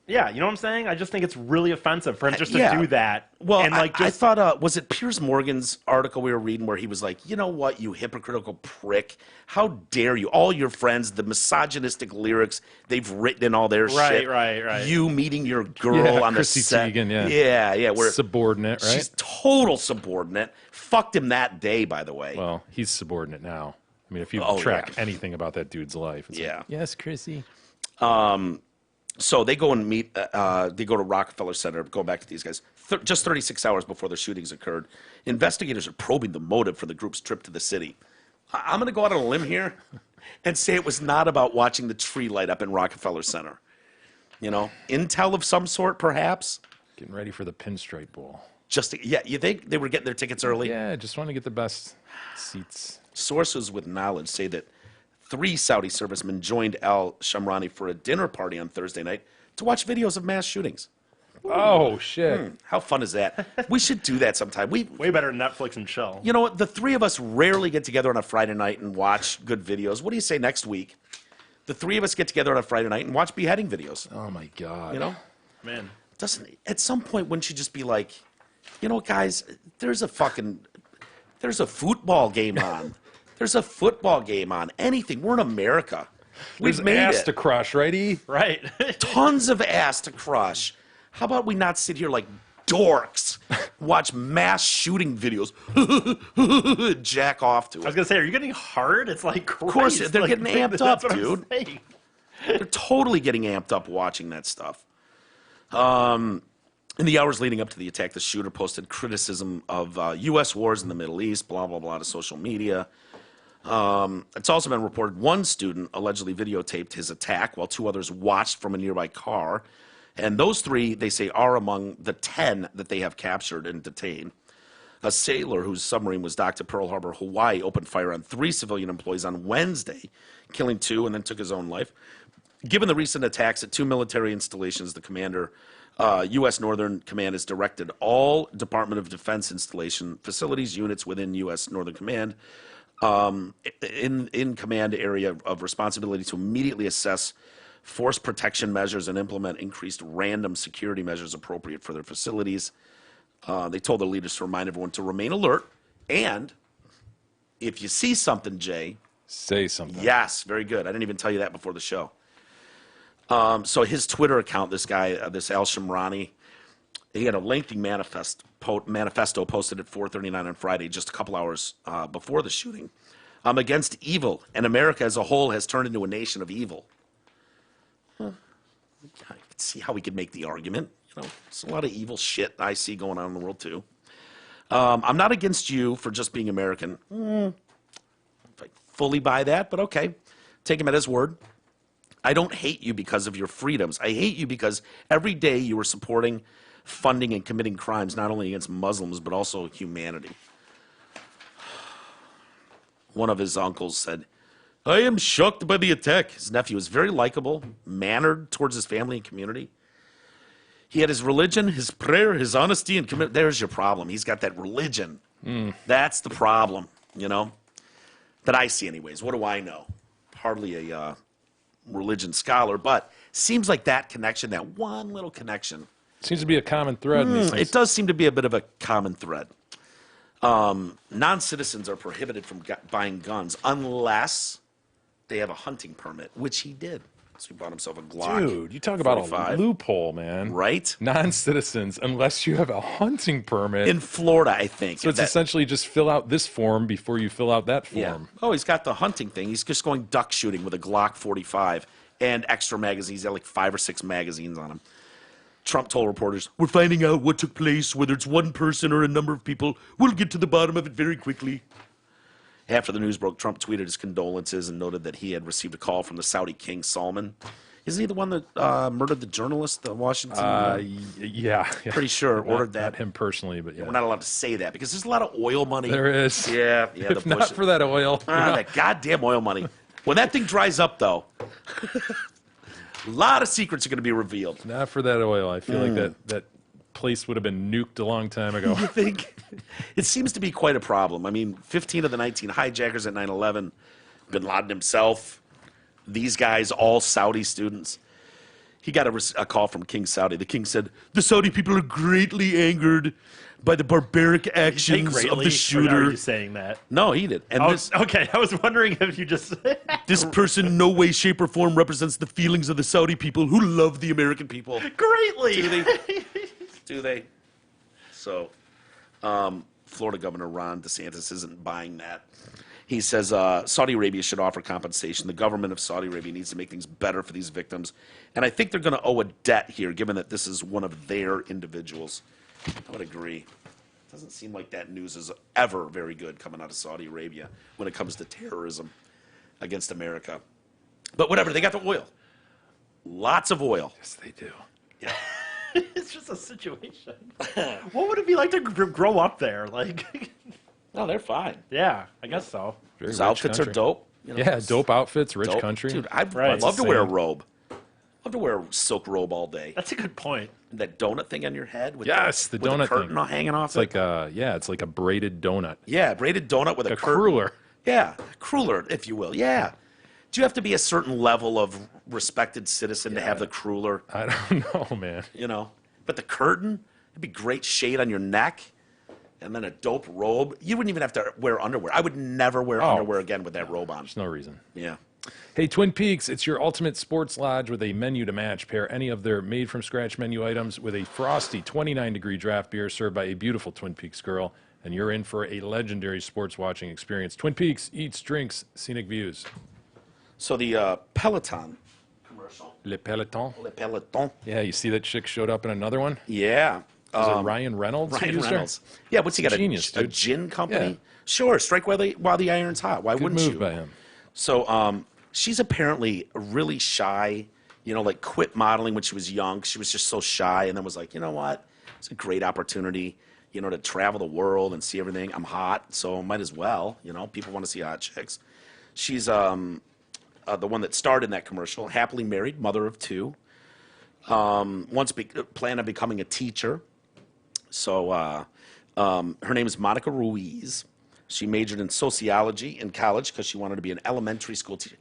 Yeah, you know what I'm saying? I just think it's really offensive for him just to do that. Well, and I thought, was it Piers Morgan's article we were reading where he was like, you know what, you hypocritical prick? How dare you? All your friends, the misogynistic lyrics they've written in all their shit. Right. You meeting your girl on Chrissy the set. Teigen, Yeah. Where subordinate, right? She's total subordinate. Fucked him that day, by the way. Well, he's subordinate now. I mean, if you track anything about that dude's life, it's like, yes, Chrissy. So they go and meet, they go to Rockefeller Center, go back to these guys, just 36 hours before the shootings occurred. Investigators are probing the motive for the group's trip to the city. I'm going to go out on a limb here and say it was not about watching the tree light up in Rockefeller Center. Intel of some sort, perhaps? Getting ready for the Pinstripe Bowl. You think they were getting their tickets early? Yeah, just want to get the best seats. Sources with knowledge say that 3 Saudi servicemen joined Al Shamrani for a dinner party on Thursday night to watch videos of mass shootings. Oh, shit. How fun is that? We should do that sometime. Way better than Netflix and chill. You know what? The 3 of us rarely get together on a Friday night and watch good videos. What do you say next week? The 3 of us get together on a Friday night and watch beheading videos. Oh, my God. Man. At some point, wouldn't you just be like, guys, there's a football game on. There's a football game on. Anything. We're in America. We've made ass it. to crush, righty? Right. Tons of ass to crush. How about we not sit here like dorks, watch mass shooting videos, jack off to it? I was going to say, are you getting hard? It's like, Christ. Of course, they're getting amped up, what dude. I'm saying. They're totally getting amped up watching that stuff. In the hours leading up to the attack, the shooter posted criticism of U.S. wars in the Middle East, blah, blah, blah, to social media. It's also been reported one student allegedly videotaped his attack while 2 others watched from a nearby car. And those 3, they say, are among the 10 that they have captured and detained. A sailor whose submarine was docked at Pearl Harbor, Hawaii, opened fire on 3 civilian employees on Wednesday, killing 2 and then took his own life. Given the recent attacks at 2 military installations, the commander, U.S. Northern Command, has directed all Department of Defense installation facilities, units within U.S. Northern Command, in command area of responsibility to immediately assess force protection measures and implement increased random security measures appropriate for their facilities. They told their leaders to remind everyone to remain alert. And if you see something, Jay, say something. Yes, very good. I didn't even tell you that before the show. So his Twitter account, this guy, this Al Shamrani, he had a lengthy manifesto posted at 4:39 on Friday, just a couple hours before the shooting, against evil. And America as a whole has turned into a nation of evil. I can see how we could make the argument. You know, it's a lot of evil shit I see going on in the world, too. I'm not against you for just being American. If I fully buy that, but okay. Take him at his word. I don't hate you because of your freedoms. I hate you because every day you are supporting, funding, and committing crimes, not only against Muslims, but also humanity. One of his uncles said, I am shocked by the attack. His nephew was very likable, mannered towards his family and community. He had his religion, his prayer, his honesty, and commitment. There's your problem. He's got that religion. That's the problem, you know, that I see anyways. What do I know? Hardly a religion scholar, but seems like that connection, that one little connection. Seems to be a common thread in these things. It does seem to be a bit of a common thread. Non-citizens are prohibited from buying guns unless they have a hunting permit, which he did. So he bought himself a Glock. Dude, you talk about 45. a loophole, man. Right? Non-citizens, unless you have a hunting permit. In Florida, I think. So it's essentially just fill out this form before you fill out that form. Yeah. Oh, he's got the hunting thing. He's just going duck shooting with a Glock 45 and extra magazines. He's got like 5 or 6 magazines on him. Trump told reporters, we're finding out what took place, whether it's one person or a number of people. We'll get to the bottom of it very quickly. After the news broke, Trump tweeted his condolences and noted that he had received a call from the Saudi king, Salman. Isn't he the one that murdered the journalist, the Washington? Yeah. Pretty sure ordered that. Not him personally, but yeah. We're not allowed to say that because there's a lot of oil money. There is. Yeah. If not for that oil. That goddamn oil money. When that thing dries up, though, a lot of secrets are going to be revealed. Not for that oil. I feel like that place would have been nuked a long time ago. You think? It seems to be quite a problem. I mean, 15 of the 19 hijackers at 9/11, bin Laden himself, these guys, all Saudi students. He got a call from King Saudi. The king said, the Saudi people are greatly angered by the barbaric actions of the shooter. Are you saying that? No, he did. And okay, I was wondering if you just... This person in no way, shape, or form represents the feelings of the Saudi people who love the American people. Greatly! Do they? So, Florida Governor Ron DeSantis isn't buying that. He says Saudi Arabia should offer compensation. The government of Saudi Arabia needs to make things better for these victims. And I think they're going to owe a debt here, given that this is one of their individuals. I would agree. Doesn't seem like that news is ever very good coming out of Saudi Arabia when it comes to terrorism against America. But whatever, they got the oil. Lots of oil. Yes, they do. Yeah. It's just a situation. What would it be like to grow up there? Like, No, they're fine. yeah, I guess so. Very His rich outfits country. are dope. You know, Yeah, dope outfits, rich dope. country. Dude, I'd Right. love to wear a Same. robe. Love to wear a silk robe all day. That's a good point. That donut thing on your head with Yes, the with donut curtain thing. hanging off It's like it's like a braided donut. Yeah, braided donut with a A curtain. cruller. Yeah, cruller, if you will. Yeah. Do you have to be a certain level of respected citizen to have the cruller? I don't know, man. You know, but the curtain, it'd be great shade on your neck, and then a dope robe. You wouldn't even have to wear underwear. I would never wear underwear again with that robe on. There's no reason. Yeah. Hey, Twin Peaks, it's your ultimate sports lodge with a menu to match. Pair any of their made-from-scratch menu items with a frosty 29-degree draft beer served by a beautiful Twin Peaks girl, and you're in for a legendary sports watching experience. Twin Peaks, eats, drinks, scenic views. So the Peloton commercial. Le Peloton. Le Peloton. Yeah, you see that chick showed up in another one? Yeah. Was it Ryan Reynolds? who Ryan used her? Reynolds. Yeah, what's he got? Genius, a dude. gin company? Yeah. Sure, strike while the iron's hot. Why Good wouldn't move you? by him. So she's apparently really shy, you know, like quit modeling when she was young. She was just so shy and then was like, you know what? It's a great opportunity. you know, to travel the world and see everything. I'm hot, so might as well. You know, people want to see hot chicks. She's the one that starred in that commercial. Happily married, mother of 2. Planned on becoming a teacher. So her name is Monica Ruiz. She majored in sociology in college because she wanted to be an elementary school teacher.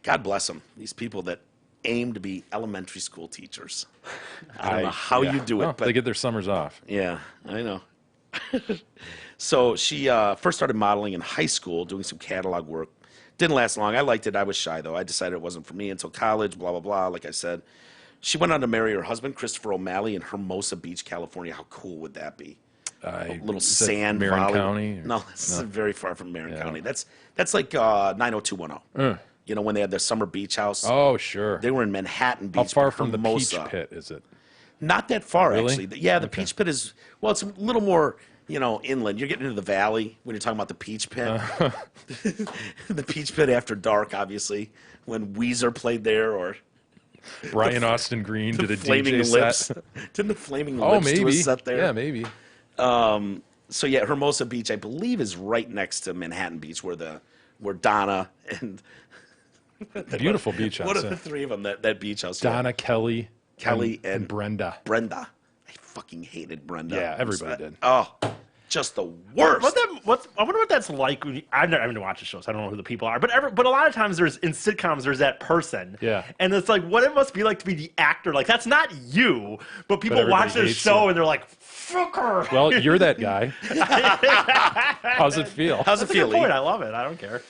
God bless them. These people that aim to be elementary school teachers. I don't know how you do it, well, but they get their summers off. yeah, I know. So she first started modeling in high school, doing some catalog work. Didn't last long. I liked it. I was shy, though. I decided it wasn't for me until college, blah, blah, blah, like I said. She went on to marry her husband, Christopher O'Malley, in Hermosa Beach, California. How cool would that be? A little is that sand Marin valley. County, or- No, this is very far from Marin County. That's like 90210. You know, when they had their summer beach house. Oh, sure. They were in Manhattan Beach. How far but from the Peach Hermosa. Pit is it? Not that far, Really? actually. Yeah, the Peach Pit is, well, it's a little more, you know, inland. You're getting into the valley when you're talking about the Peach Pit. The Peach Pit after dark, obviously, when Weezer played there, or Brian Austin Green the did a Flaming DJ Lips. set. Didn't the Flaming Oh, Lips do a maybe. set there? Yeah, maybe. So yeah, Hermosa Beach, I believe, is right next to Manhattan Beach, where Donna and Beautiful beach house. what are yeah. the 3 of them? That beach house. Donna, Kelly, and Brenda. Brenda. I fucking hated Brenda. Yeah, everybody did. Oh, just the worst. I wonder what that's like. I've never watched the show, so I don't know who the people are. But a lot of times in sitcoms there's that person. Yeah. And it's like what it must be like to be the actor. Like that's not you, but people everybody watch this hates show you. and they're like, "Fuck her." Well, you're that guy. How's it feel? How's it That's a feel, good Lee? point. I love it. I don't care.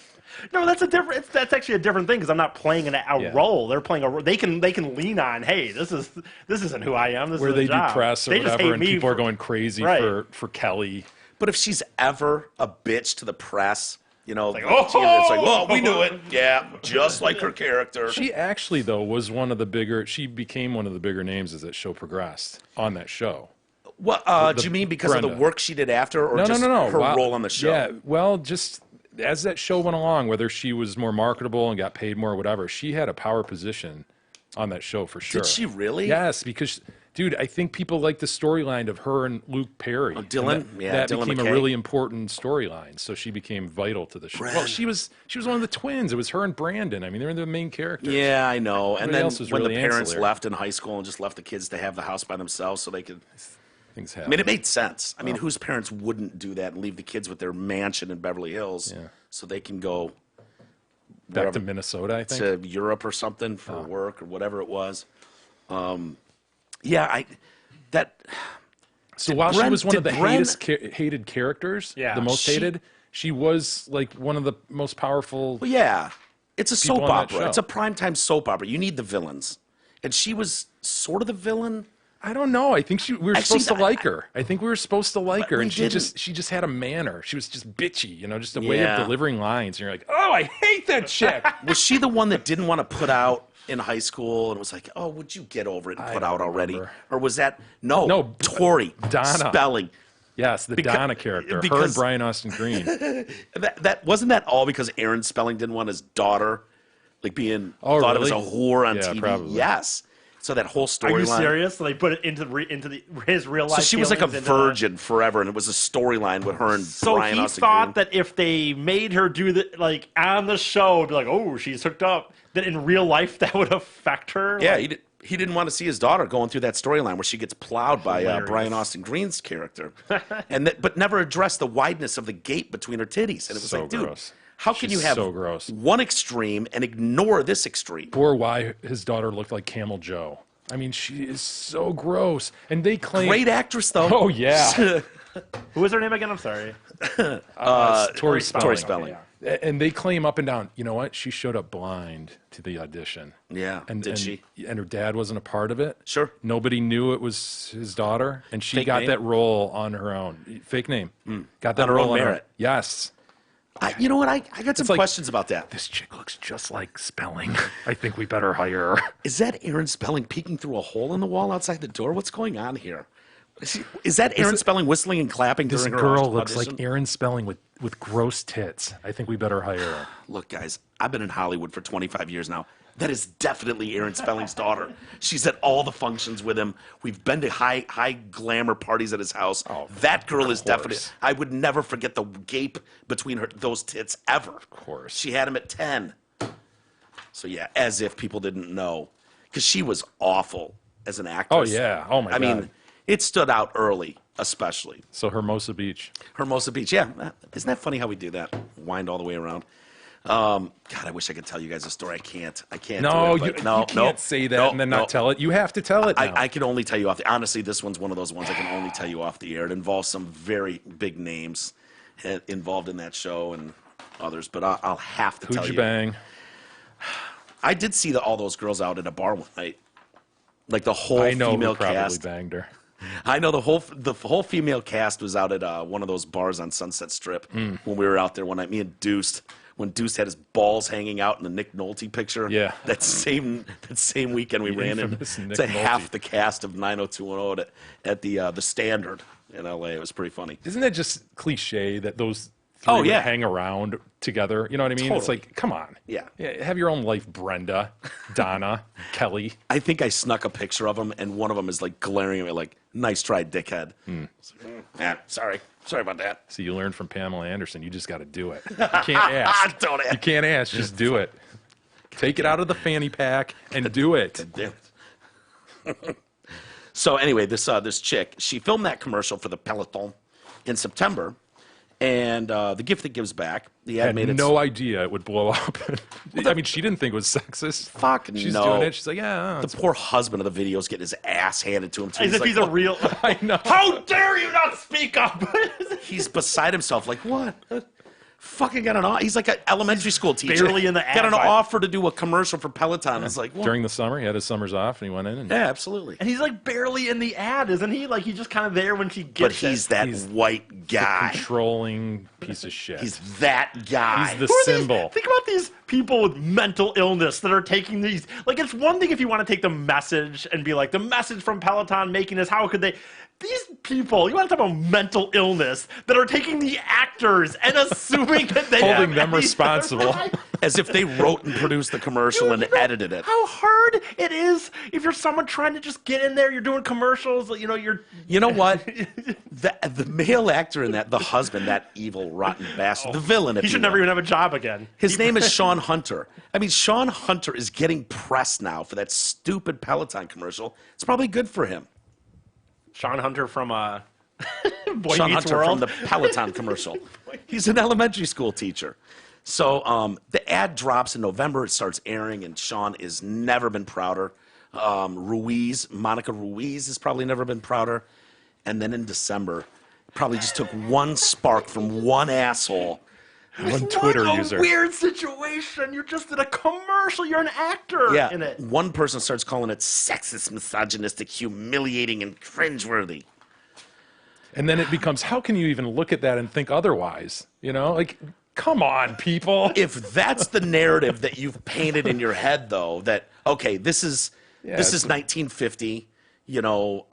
No, that's actually a different thing because I'm not playing a Yeah. role. They're playing a role. They can lean on. Hey, this isn't who I am. This Where is they a do job. press or They just whatever, hate and me people are for- going crazy Right. for Kelly. But if she's ever a bitch to the press, you know, like, it's like, oh, we knew it. Yeah, just like her character. She actually, though, was one of the bigger. She became one of the bigger names as that show progressed on that show. What do you mean because of the Brenda. work she did after, or No, just no. her Wow. role on the show? Yeah, well, just as that show went along, whether she was more marketable and got paid more or whatever, she had a power position on that show for sure. Did she really? Yes, because, dude, I think people like the storyline of her and Luke Perry. And Dylan? Yeah, that Dylan became McKay. a really important storyline. So she became vital to the show. Well, she was one of the twins. It was her and Brandon. I mean, they were the main characters. Yeah, I know. And Everybody then else was when really the parents ancillary. left in high school and just left the kids to have the house by themselves so they could. Things I happen. mean, it made sense. I mean, whose parents wouldn't do that and leave the kids with their mansion in Beverly Hills Yeah. so they can go Back to wherever- Minnesota, I think. to Europe or something for work or whatever it was. Yeah, So while she Bren- was one of the did Bren- hated characters, Yeah. the most She- hated, she was like one of the most powerful. well, yeah, it's a People soap on that opera. show. It's a primetime soap opera. You need the villains, and she was sort of the villain. I don't know. I think we were Actually, supposed to like her. I think we were supposed to like her, we and didn't. she just had a manner. She was just bitchy, just a way Yeah. of delivering lines. And you're like, oh, I hate that chick. Was she the one that didn't want to put out in high school and was like, "Oh, would you get over it and put don't out already?" remember. Or was that no? No, Tori Donna. Spelling. Yes, the Donna character, her and because- Brian Austin Green. That wasn't that all because Aaron Spelling didn't want his daughter like being Oh, thought it was a really? whore on Yeah, TV. probably. Yes. So that whole Are you storyline. serious? So they put it into his real life. So she was like a feelings into the- virgin forever, and it was a storyline with her and So Brian he Austin thought Green. that if they made her do the on the show, it'd be like, oh, she's hooked up. That in real life that would affect her. Yeah, Like, he didn't want to see his daughter going through that storyline where she gets plowed by Hilarious. Brian Austin Green's character, but never addressed the wideness of the gate between her titties. And it was So like, dude, gross. how can She's you have so gross. one extreme and ignore this extreme? Or why his daughter looked like Camel Joe. I mean, she is so gross. And they claim. Great actress, though. Oh, yeah. who was her name again? I'm sorry. Tori Spelling. Tori Spelling. Okay, And they claim up and down, you know what? She showed up blind to the audition. Yeah, And, did and, she? And her dad wasn't a part of it. Sure. Nobody knew it was his daughter, and she Fake got name? that role on her own. Fake name. Got that On her role own on merit. Yes. You know what? I got some like- questions about that. This chick looks just like Spelling. I think we better hire her. Is that Aaron Spelling peeking through a hole in the wall outside the door? What's going on here? Is that Aaron Spelling whistling and clapping This during her girl looks audition? like Aaron Spelling with gross tits. I think we better hire her. Look, guys, I've been in Hollywood for 25 years now. That is definitely Aaron Spelling's daughter. She's at all the functions with him. We've been to high glamour parties at his house. Oh, that girl is course. definitely. I would never forget the gape between those tits ever. Of course. She had him at 10. So yeah, as if people didn't know, because she was awful as an actress. Oh, yeah. Oh, my I God. mean, it stood out early, especially. So Hermosa Beach. Hermosa Beach, yeah. Isn't that funny how we do that? Wind all the way around. God, I wish I could tell you guys a story. I can't. No, do it. you But can't say that and then not tell it. You have to tell it now. I can only tell you off the. Honestly, this one's one of those ones I can only tell you off the air. It involves some very big names involved in that show and others, but I'll have to tell Who'd you. you bang? I did see all those girls out at a bar one night. Like the whole I know female who probably cast. banged her. I know the whole female cast was out at one of those bars on Sunset Strip when we were out there one night. Me and Deuce, when Deuce had his balls hanging out in the Nick Nolte picture. Yeah. That same weekend we ran in infamous Nick to Nolte. half the cast of 90210 at the Standard in L.A. It was pretty funny. Isn't that just cliche that those three would yeah. hang around together? You know what I mean? It's Totally. like, come on. Yeah. Have your own life, Brenda, Donna, Kelly. I think I snuck a picture of them, and one of them is like glaring at me like, "Nice try, dickhead." Yeah, sorry about that. So you learned from Pamela Anderson. You just got to do it. You can't ask. Don't ask. You can't ask. Just do it. Take it out of the fanny pack and do it. Damn it. So anyway, this chick, she filmed that commercial for the Peloton in September, and the gift that gives back. The I ad made had it no idea it would blow up. I mean, she didn't think it was sexist. Fuck She's no. doing it. She's like, yeah. The poor husband of the video is getting his ass handed to him. Too. As if like, he's a real. I know. How dare you not speak up? He's beside himself. Like what? Fucking got an offer. He's like an elementary school teacher. barely in the Got an ad, offer to do a commercial for Peloton. It's like what? During the summer, he had his summers off, and he went in. And Yeah, absolutely. And he's like barely in the ad, isn't he? Like he's just kind of there when she But gets he's it. that white guy. controlling piece of shit. He's that guy. He's the Who are these- symbol. Think about these people with mental illness that are taking these. Like, it's one thing if you want to take the message and be like, the message from Peloton making this, how could they? These people, you want to talk about mental illness, that are taking the actors and assuming that they Holding have them any- responsible. As if they wrote and produced the commercial and You know edited it. How hard it is if you're someone trying to just get in there. You're doing commercials. You know, you're. You know what? The male actor in that, the husband, that evil, rotten bastard, the villain. If He you should will. never even have a job again. His name is Sean Hunter. I mean, Sean Hunter is getting press now for that stupid Peloton commercial. It's probably good for him. Sean Hunter from Boy Sean Meets Hunter World. from the Peloton commercial. He's an elementary school teacher. So the ad drops in November. It starts airing, and Sean has never been prouder. Monica Ruiz has probably never been prouder. And then in December, probably just took one spark from one asshole. One Twitter what a user. weird situation. You're just in a commercial. You're an actor Yeah, in it. one person starts calling it sexist, misogynistic, humiliating, and cringeworthy. And then it becomes, how can you even look at that and think otherwise? You know, like, come on, people. If that's the narrative that you've painted in your head, though, that okay, this is it's- 1950. You know,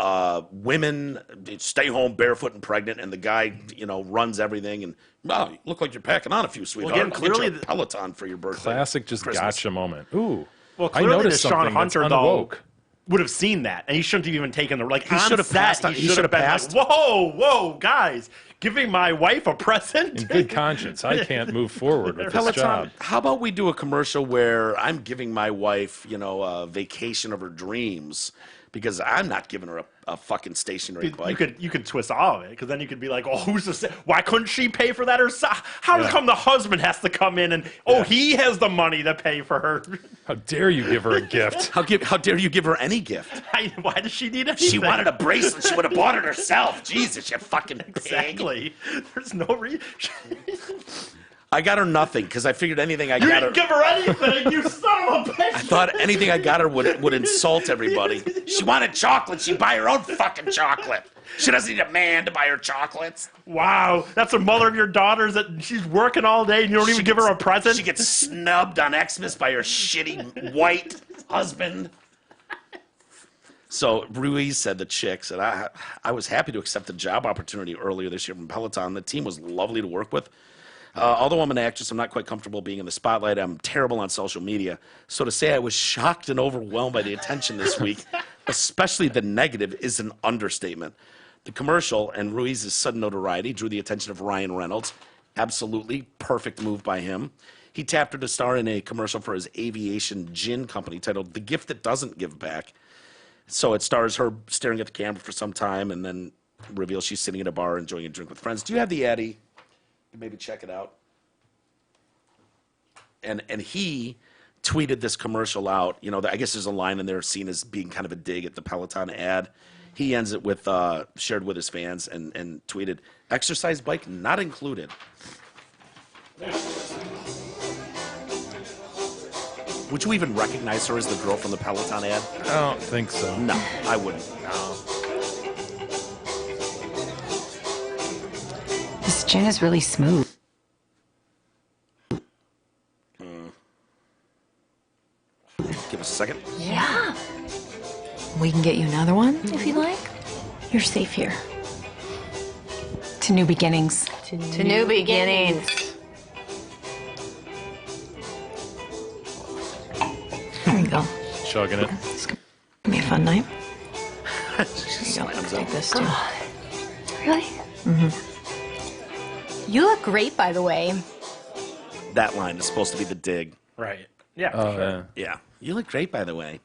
women stay home barefoot and pregnant, and the guy, runs everything. And wow, you look like you're packing on a few, sweetheart. again, I'll get you clearly a Peloton for your birthday. Classic just Christmas. gotcha moment. Ooh. Well, I clearly noticed Sean something Hunter, that's though, unwoke. would have seen that, and he shouldn't have even taken the He on should have set, passed on- he should should have have been passed. like, whoa, guys, giving my wife a present. In good conscience, I can't move forward with this Peloton, job. how about we do a commercial where I'm giving my wife, a vacation of her dreams because I'm not giving her a fucking stationary bike. You could twist all of it, because then you could be like, oh, who's to say? Why couldn't she pay for that herself? How Yeah. come the husband has to come in and he has the money to pay for her? How dare you give her a gift? How dare you give her any gift? Why does she need anything? She wanted a bracelet. She would have bought it herself. Jesus, you fucking pig. Exactly. There's no reason. I got her nothing because I figured anything I You got her. didn't give her anything, you son of a bitch. I thought anything I got her would insult everybody. She wanted chocolate. She'd buy her own fucking chocolate. She doesn't need a man to buy her chocolates. Wow, that's the mother of your daughters that she's working all day and you don't even give her a present? She gets snubbed on Xmas by her shitty white husband. So Ruiz said, the chick said, I was happy to accept the job opportunity earlier this year from Peloton. The team was lovely to work with. Although I'm an actress, I'm not quite comfortable being in the spotlight. I'm terrible on social media. So to say I was shocked and overwhelmed by the attention this week, especially the negative, is an understatement. The commercial and Ruiz's sudden notoriety drew the attention of Ryan Reynolds. Absolutely perfect move by him. He tapped her to star in a commercial for his aviation gin company titled The Gift That Doesn't Give Back. So it stars her staring at the camera for some time and then reveals she's sitting at a bar enjoying a drink with friends. Do you have the Addy? Maybe check it out. And he tweeted this commercial out. You know, I guess there's a line in there seen as being kind of a dig at the Peloton ad. He ends it with, shared with his fans and tweeted, exercise bike not included. Would you even recognize her as the girl from the Peloton ad? I don't think so. No, I wouldn't. No. This gin is really smooth. Give us a second. Yeah. We can get you another one if you like. You're safe here. To new beginnings. To new beginnings. There you go. Chugging it. It's gonna be a fun night. She There you go. slams Take up. this too. Really? You look great, by the way. That line is supposed to be the dig. Right. Yeah. Oh, for sure. yeah. Yeah. You look great, by the way.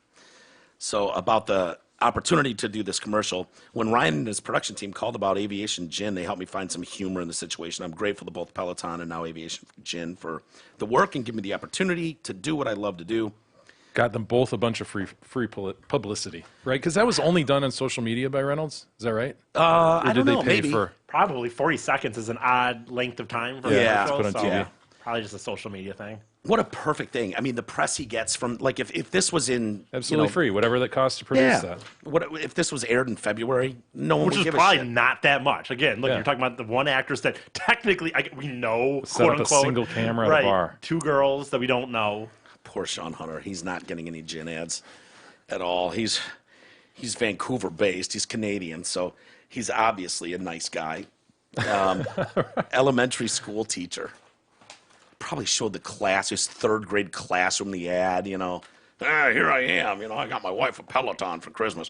So about the opportunity to do this commercial, when Ryan and his production team called about Aviation Gin, they helped me find some humor in the situation. I'm grateful to both Peloton and now Aviation Gin for the work and give me the opportunity to do what I love to do. Got them both a bunch of free publicity, right? Because that was only done on social media by Reynolds. Is that right? I don't know, pay maybe. for? Probably 40 seconds is an odd length of time for Yeah, a commercial, put on so TV. probably just a social media thing. What a perfect thing. I mean, the press he gets from, like, if this was in... Absolutely free, whatever that costs to produce that. What if this was aired in February? No one Which would is give a probably shit. not that much. Again, look, Yeah. you're talking about the one actress that technically we know, Set up quote a unquote, single camera at a right, bar. 2 girls that we don't know. Poor Sean Hunter. He's not getting any gin ads at all. He's Vancouver based. He's Canadian, so he's obviously a nice guy. Elementary school teacher. Probably showed the class, his 3rd grade classroom, the ad, you know. Here I am, you know, I got my wife a Peloton for Christmas.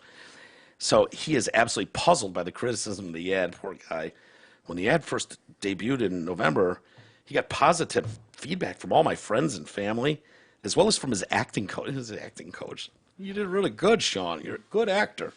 So he is absolutely puzzled by the criticism of the ad, poor guy. When the ad first debuted in November, he got positive feedback from all my friends and family, as well as from his acting coach. You did really good, Sean. You're a good actor.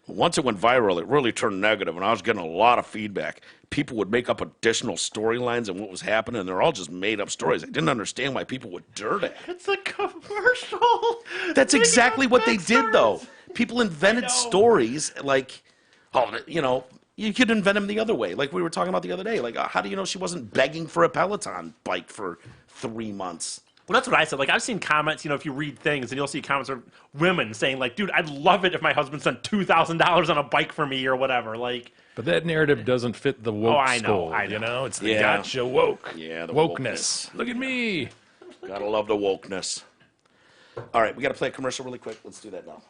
Once it went viral, it really turned negative, and I was getting a lot of feedback. People would make up additional storylines and what was happening, and they're all just made-up stories. I didn't understand why people would dirt it. It's a commercial. That's Making exactly up what they bad did, though. stories. People invented know. stories like, oh, you know, you could invent them the other way, like we were talking about the other day. Like, how do you know she wasn't begging for a Peloton bike for 3 months? Well, that's what I said. Like, I've seen comments, you know, if you read things, and you'll see comments of women saying, like, dude, I'd love it if my husband spent $2,000 on a bike for me or whatever. Like, But that narrative doesn't fit the woke I know, skull. I know. You know, it's the Yeah. gotcha woke. Yeah, the wokeness. Look at me. Gotta love the wokeness. All right, we got to play a commercial really quick. Let's do that now.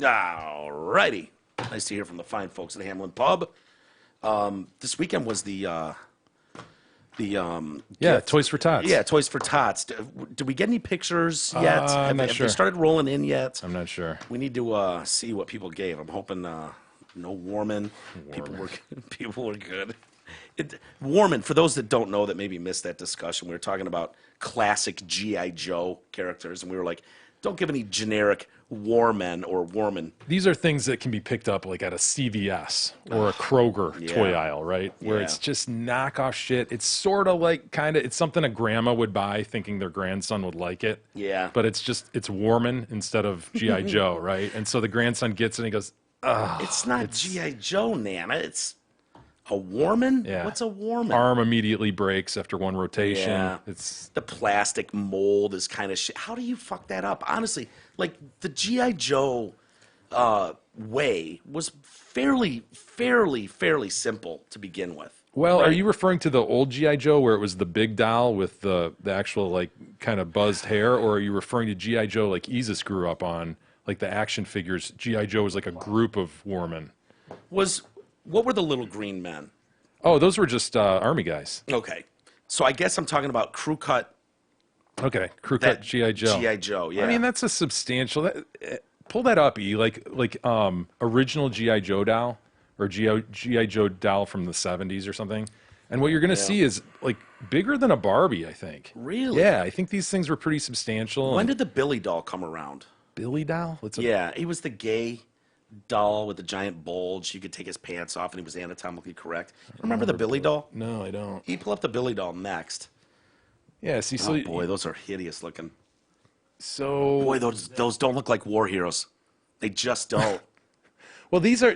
All righty. Nice to hear from the fine folks at Hamlin Pub. This weekend was the Toys for Tots. Yeah, Toys for Tots. Did we get any pictures yet? I'm not Have sure. they started rolling in yet? I'm not sure. We need to see what people gave. I'm hoping no Warman. People were good. Warman, for those that don't know that maybe missed that discussion, we were talking about classic G.I. Joe characters, and we were like, don't give any generic Warmen or Warman. These are things that can be picked up like at a CVS or a Kroger toy aisle, right? Where it's just knockoff shit. It's sort of like it's something a grandma would buy thinking their grandson would like it. Yeah. But it's Warman instead of G.I. Joe, right? And so the grandson gets it and he goes, It's not G.I. Joe, Nana. It's a Warman? Yeah. What's a Warman? arm immediately breaks after one rotation. Yeah. It's The plastic mold is kind of shit. How do you fuck that up? Honestly, like the G.I. Joe way was fairly simple to begin with. Well, Right. are you referring to the old G.I. Joe where it was the big doll with the actual like kind of buzzed hair, or are you referring to G.I. Joe like Isis grew up on, like the action figures? G.I. Joe was like a group of warmen. What were the little green men? Oh, those were just army guys. Okay. So I guess I'm talking about crew cut Okay, crew cut that G.I. Joe. G.I. Joe, yeah. I mean, that's a substantial. Pull that up, E. Like original G.I. Joe doll or G.I. Joe doll from the 70s or something. And what you're going to see is like bigger than a Barbie, I think. Really? Yeah, I think these things were pretty substantial. When and- did the Billy doll come around? Billy doll? Yeah, he was the gay doll with the giant bulge. You could take his pants off and he was anatomically correct. Remember the Billy doll? No, I don't. You pull up the Billy doll next. Yeah, see, so Oh boy, those are hideous looking. so Boy, those don't look like war heroes. They just don't. well, these are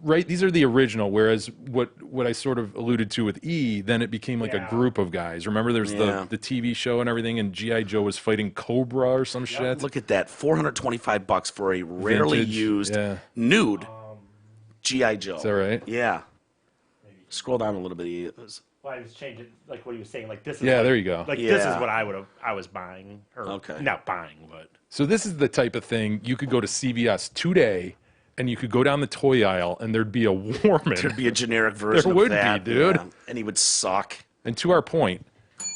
right. These are the original. Whereas what I sort of alluded to with E, then it became like a group of guys. Remember, there's Yeah. the TV show and everything, and GI Joe was fighting Cobra or some shit. Look at that, $425 for a rarely Vintage, used yeah. nude GI Joe. Is that right? Yeah. Scroll down a little bit. Well, I was changing, like what he was saying, like this is Yeah, like, there you go. Like this Yeah. is what I was buying. Or Okay. not buying, but So this is the type of thing you could go to CVS today, and you could go down the toy aisle, and there'd be a Warman. There'd be a generic version There would of that. be, dude. yeah. And he would suck. And to our point,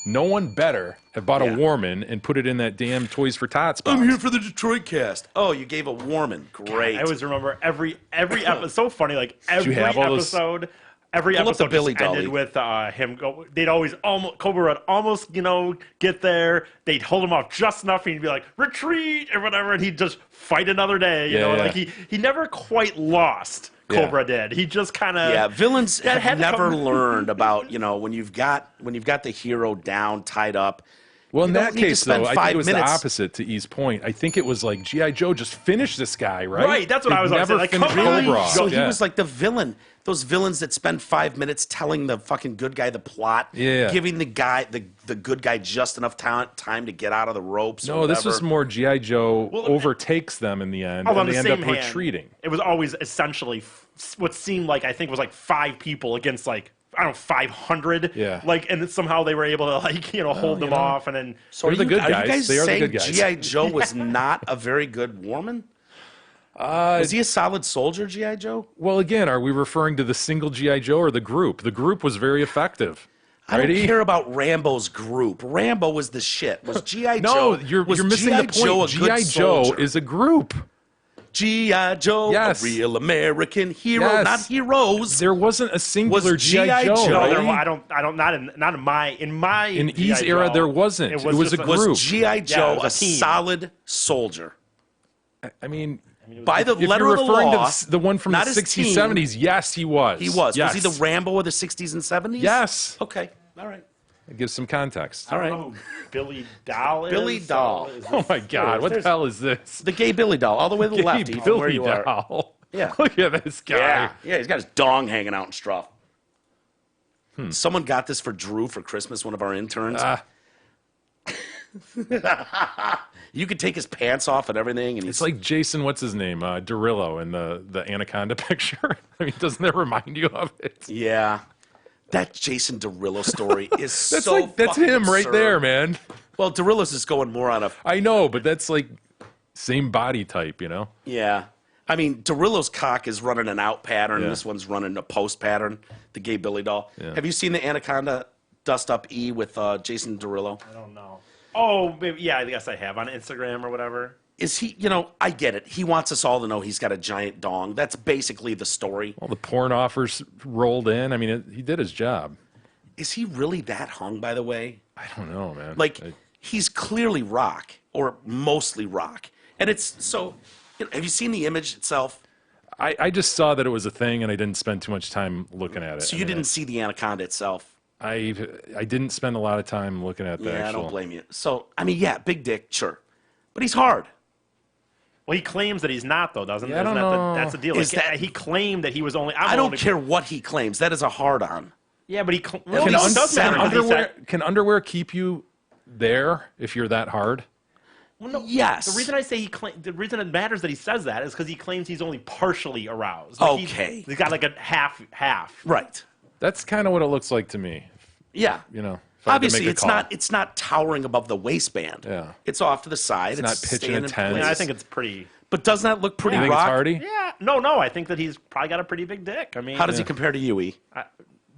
no one better have bought Yeah. a Warman and put it in that damn Toys for Tots box. I'm here for the Detroit cast. Oh, you gave a Warman. Great. I always remember every episode. So funny, like every have all those- episode. Every Pull up the episode Billy just ended Dolly. with him go. They'd always Cobra would almost get there. They'd hold him off just enough, and he'd be like retreat or whatever, and he'd just fight another day. You Yeah, know, yeah. like he never quite lost. Yeah. Cobra did. He just kind of Yeah, villains That have had to never come- learned about, when you've got the hero down, tied up. Well, in You don't that need to case, spend though, I think 5 it was minutes. the opposite to E's point. I think it was like G.I. Joe just finished this guy, right? Right, that's what I was always never saying, like, finished come on. Cobra. So he Yeah. was like the villain. Those villains that spend 5 minutes telling the fucking good guy the plot, Yeah. giving the good guy just enough time to get out of the ropes. or No, this was whatever. more G.I. Joe Well, overtakes them in the end, on and the they end same up hand, retreating. It was always essentially what seemed like I think was like 5 people against like I don't know 500. Yeah. Like and somehow they were able to hold them off and then. So They're the good are you guys. guys They are the saying good guys. G.I. Joe was not a very good Warman? Was he a solid soldier, G.I. Joe? Well, again, are we referring to the single G.I. Joe or the group? The group was very effective. I don't Righty? care about Rambo's group. Rambo was the shit. Was G.I. No, Joe? you're missing G.I. the Joe point. a good G.I. Joe soldier? is a group. G.I. Joe, Yes. a real American hero, Yes. not heroes. There wasn't a singular Was G.I. G.I. Joe. Joe- No, Righty? I don't not in my In G.I. E's era, Joe, there wasn't. It was just a group. Was G.I. Joe it was a a team. solid soldier? I mean, By the if letter you're of the referring law, to the one from not the his 60s, team. 70s, yes, he was. He was. Yes. Was he the Rambo of the 60s and 70s? Yes. Okay. All right. It gives some context. All I right. don't know who Billy Doll is. Billy Doll. Is Oh this- my God, what the there's- hell is this? The gay Billy doll, all the way to the left. Gay Ethan, where Billy you are. doll. Yeah. Look at this guy. Yeah. Yeah, he's got his dong hanging out and stuff. Someone got this for Drew for Christmas, one of our interns. Ah, You could take his pants off and everything, and he's it's like Jason, what's his name? Derillo in the Anaconda picture. I mean, doesn't that remind you of it? yeah. That Jason Derulo story is That's so that's fucking him right absurd. there, man. Well, Derillo's is going more on a I know, but that's like same body type, you know? yeah. I mean, Derulo's cock is running an out pattern. Yeah. This one's running a post pattern, the gay Billy doll. Yeah. Have you seen the Anaconda Dust Up E with Jason Derulo? I don't know. Oh, maybe, yeah, I guess I have on Instagram or whatever. Is he, I get it. He wants us all to know he's got a giant dong. That's basically the story. All the porn offers rolled in. I mean, he did his job. Is he really that hung, by the way? I don't know, man. Like, he's clearly rock, or mostly rock. And it's so, have you seen the image itself? I just saw that it was a thing, and I didn't spend too much time looking at it. So you didn't see the Anaconda itself? I didn't spend a lot of time looking at the Yeah, actual. I don't blame you. So, I mean, yeah, big dick, sure. But he's hard. Well, he claims that he's not, though, doesn't he? Yeah, I don't know. That's the deal. Is Like, that- he claimed that he was only. I don't care what he claims. That is a hard-on. Yeah, but he. Well, Can it does matter. because he Can underwear keep you there if you're that hard? Well, no, Yes. The reason I say the reason it matters that he says that is because he claims he's only partially aroused. Okay. He's got like a half. Right. That's kind of what it looks like to me. Yeah. You know, if I had to Obviously, make a it's call. not. It's not towering above the waistband. Yeah. It's off to the side. It's not pitching staying a in tent. place. Yeah, I think it's pretty. But doesn't that look pretty You think rock? it's hardy? Yeah, no. I think that he's probably got a pretty big dick. I mean, How does he compare to you, E?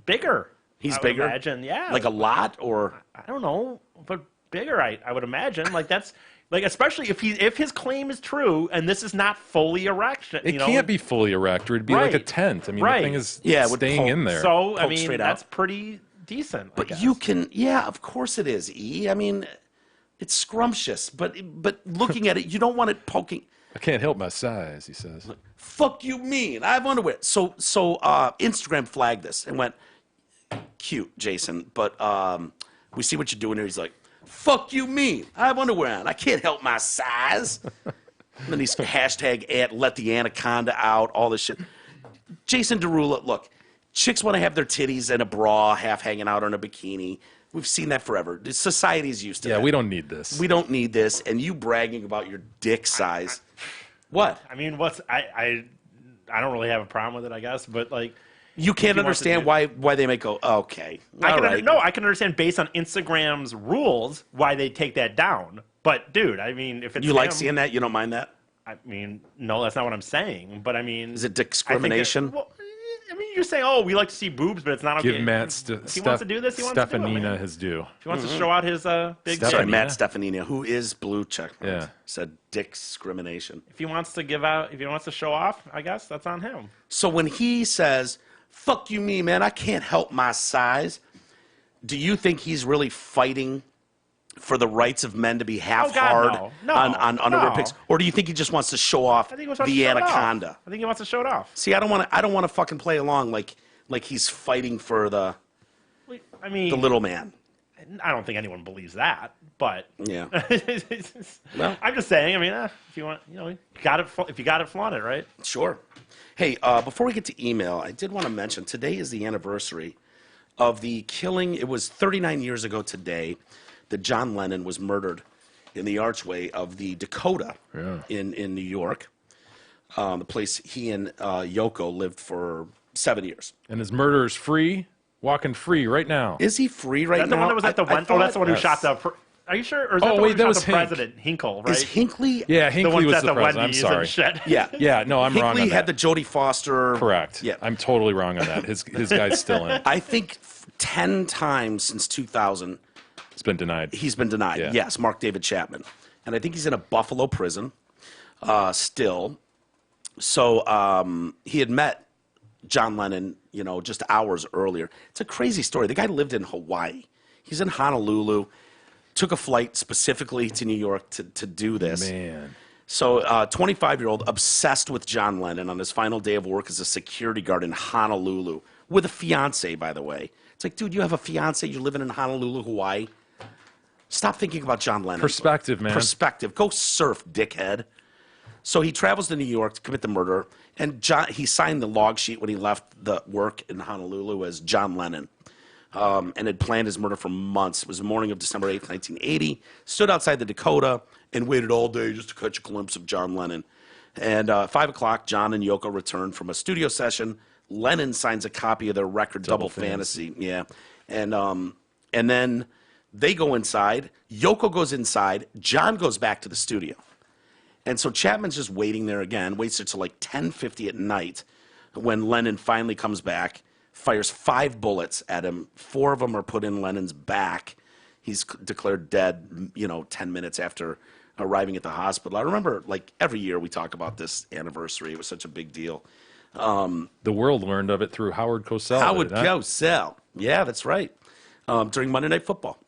bigger? He's I would bigger? Imagine, yeah. Like a lot, or I don't know, but bigger. I would imagine. Like that's like especially if his claim is true and this is not fully erect. It can't be fully erect, or it'd be like a Right. tent. I mean, Right. the thing is Yeah, it would staying poke. in there. So I Poke mean, straight that's out. pretty decent. I but guess. you can. Yeah, of course it is, E. I mean, it's scrumptious, but looking at it, you don't want it poking. I can't help my size, he says. Fuck you mean? I have underwear. So Instagram flagged this and went, cute, Jason, but we see what you're doing here. He's like, fuck you mean? I have underwear on. I can't help my size. And then he's hashtag let the anaconda out, all this shit. Jason Derulo, look, chicks want to have their titties in a bra, half hanging out, or in a bikini. We've seen that forever. Society's used to Yeah, that. we don't need this. We don't need this. And you bragging about your dick size. What? I mean, I don't really have a problem with it, I guess, but like. You can't He wants to understand do- why they may go, okay. I all can right. no, I can understand based on Instagram's rules why they take that down. But dude, I mean, if it's You like him, seeing that? You don't mind that? I mean, no, that's not what I'm saying. But I mean, Is it I think that- discrimination? well, I mean, you're saying, oh, we like to see boobs, but it's not okay. Give Matt if he wants to do this, he wants to do it. Stefanina Man. his due. If he wants to show out his big Steph- Sorry, dick, Matt Stefanina, who is blue check. Yeah. Said discrimination. if he wants to show off, I guess that's on him. So when he says, fuck you me, man, I can't help my size, do you think he's really fighting for the rights of men to be half Oh, God, hard no. No, on underwear no. pics? Or do you think he just wants to show off I think he wants to the show it off. anaconda? I think he wants to show it off. See, I don't want to fucking play along like he's fighting for the I mean, little man. I don't think anyone believes that, but Yeah. well, I'm just saying. I mean, if you want, you got it. If you got it, flaunt it, right? Sure. Hey, before we get to email, I did want to mention today is the anniversary of the killing. It was 39 years ago today that John Lennon was murdered in the archway of the Dakota in New York, the place he and Yoko lived for 7 years. And his murderer's free, walking free right now. Is he free right That's now? the one that was at the one. Oh, that's the one who Yes. shot the. Are you sure? Or is that Oh, the one wait, who that shot was the Hink. president, Hinkle, right? Is Hinckley? Yeah, the Hinckley one was at the the president. I'm Wendy's sorry. and shit. Yeah. Yeah, no, I'm wrong Hinckley on had that. the Jodie Foster. Correct. Yeah. I'm totally wrong on that. His guy's still in. I think 10 times since 2000 It's been denied. he's been denied. Yeah. Yes, Mark David Chapman. And I think he's in a Buffalo prison still. So he had met John Lennon, just hours earlier. It's a crazy story. The guy lived in Hawaii. He's in Honolulu. Took a flight specifically to New York to do this. Man. So 25-year-old obsessed with John Lennon on his final day of work as a security guard in Honolulu with a fiance, by the way. It's like, dude, you have a fiance. You're living in Honolulu, Hawaii. Stop thinking about John Lennon. Perspective, man. Perspective. Go surf, dickhead. So he travels to New York to commit the murder, and he signed the log sheet when he left the work in Honolulu as John Lennon, and had planned his murder for months. It was the morning of December 8th, 1980. Stood outside the Dakota and waited all day just to catch a glimpse of John Lennon. And 5 o'clock, John and Yoko return from a studio session. Lennon signs a copy of their record, Double Fantasy. Yeah. And then they go inside. Yoko goes inside. John goes back to the studio. And so Chapman's just waiting there again, waits until like 10:50 at night when Lennon finally comes back, fires 5 bullets at him. 4 of them are put in Lennon's back. He's declared dead, 10 minutes after arriving at the hospital. I remember, like, every year we talk about this anniversary. It was such a big deal. The world learned of it through Howard Cosell. Howard did it not? Cosell. Yeah, that's right. During Monday Night Football.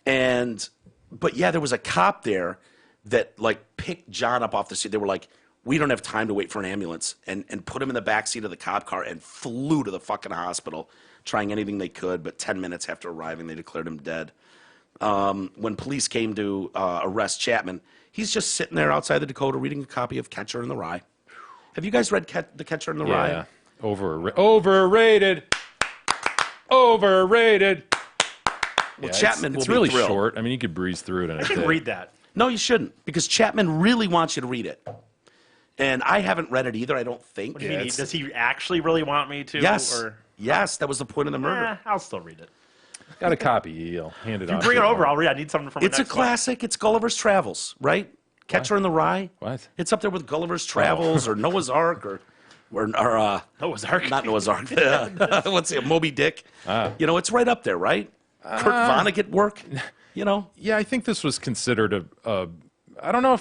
But yeah, there was a cop there that like picked John up off the seat. They were like, we don't have time to wait for an ambulance, and put him in the back seat of the cop car and flew to the fucking hospital, trying anything they could. But 10 minutes after arriving, they declared him dead. When police came to arrest Chapman, he's just sitting there outside the Dakota reading a copy of Catcher in the Rye. Have you guys read The Catcher in the Rye? Yeah. Overrated. Overrated. Well, Yeah, Chapman it's will be really thrilled. short. I mean, you could breeze through it in a I should day. read that. No, you shouldn't, because Chapman really wants you to read it. And I haven't read it either, I don't think. What do you mean? Does he actually really want me to? Yes. Or, Yes, that was the point of the murder. I'll still read it. Got a copy. I'll hand it You out. bring it to you. over. I'll read. I need something from It's a next classic. It's Gulliver's Travels, right? Catcher in the Rye. What? It's up there with Gulliver's Travels or Noah's Ark or Noah's Ark. not Noah's Ark. Let's see, Moby Dick. It's right up there, right? Kurt Vonnegut work. Yeah, I think this was considered a I don't know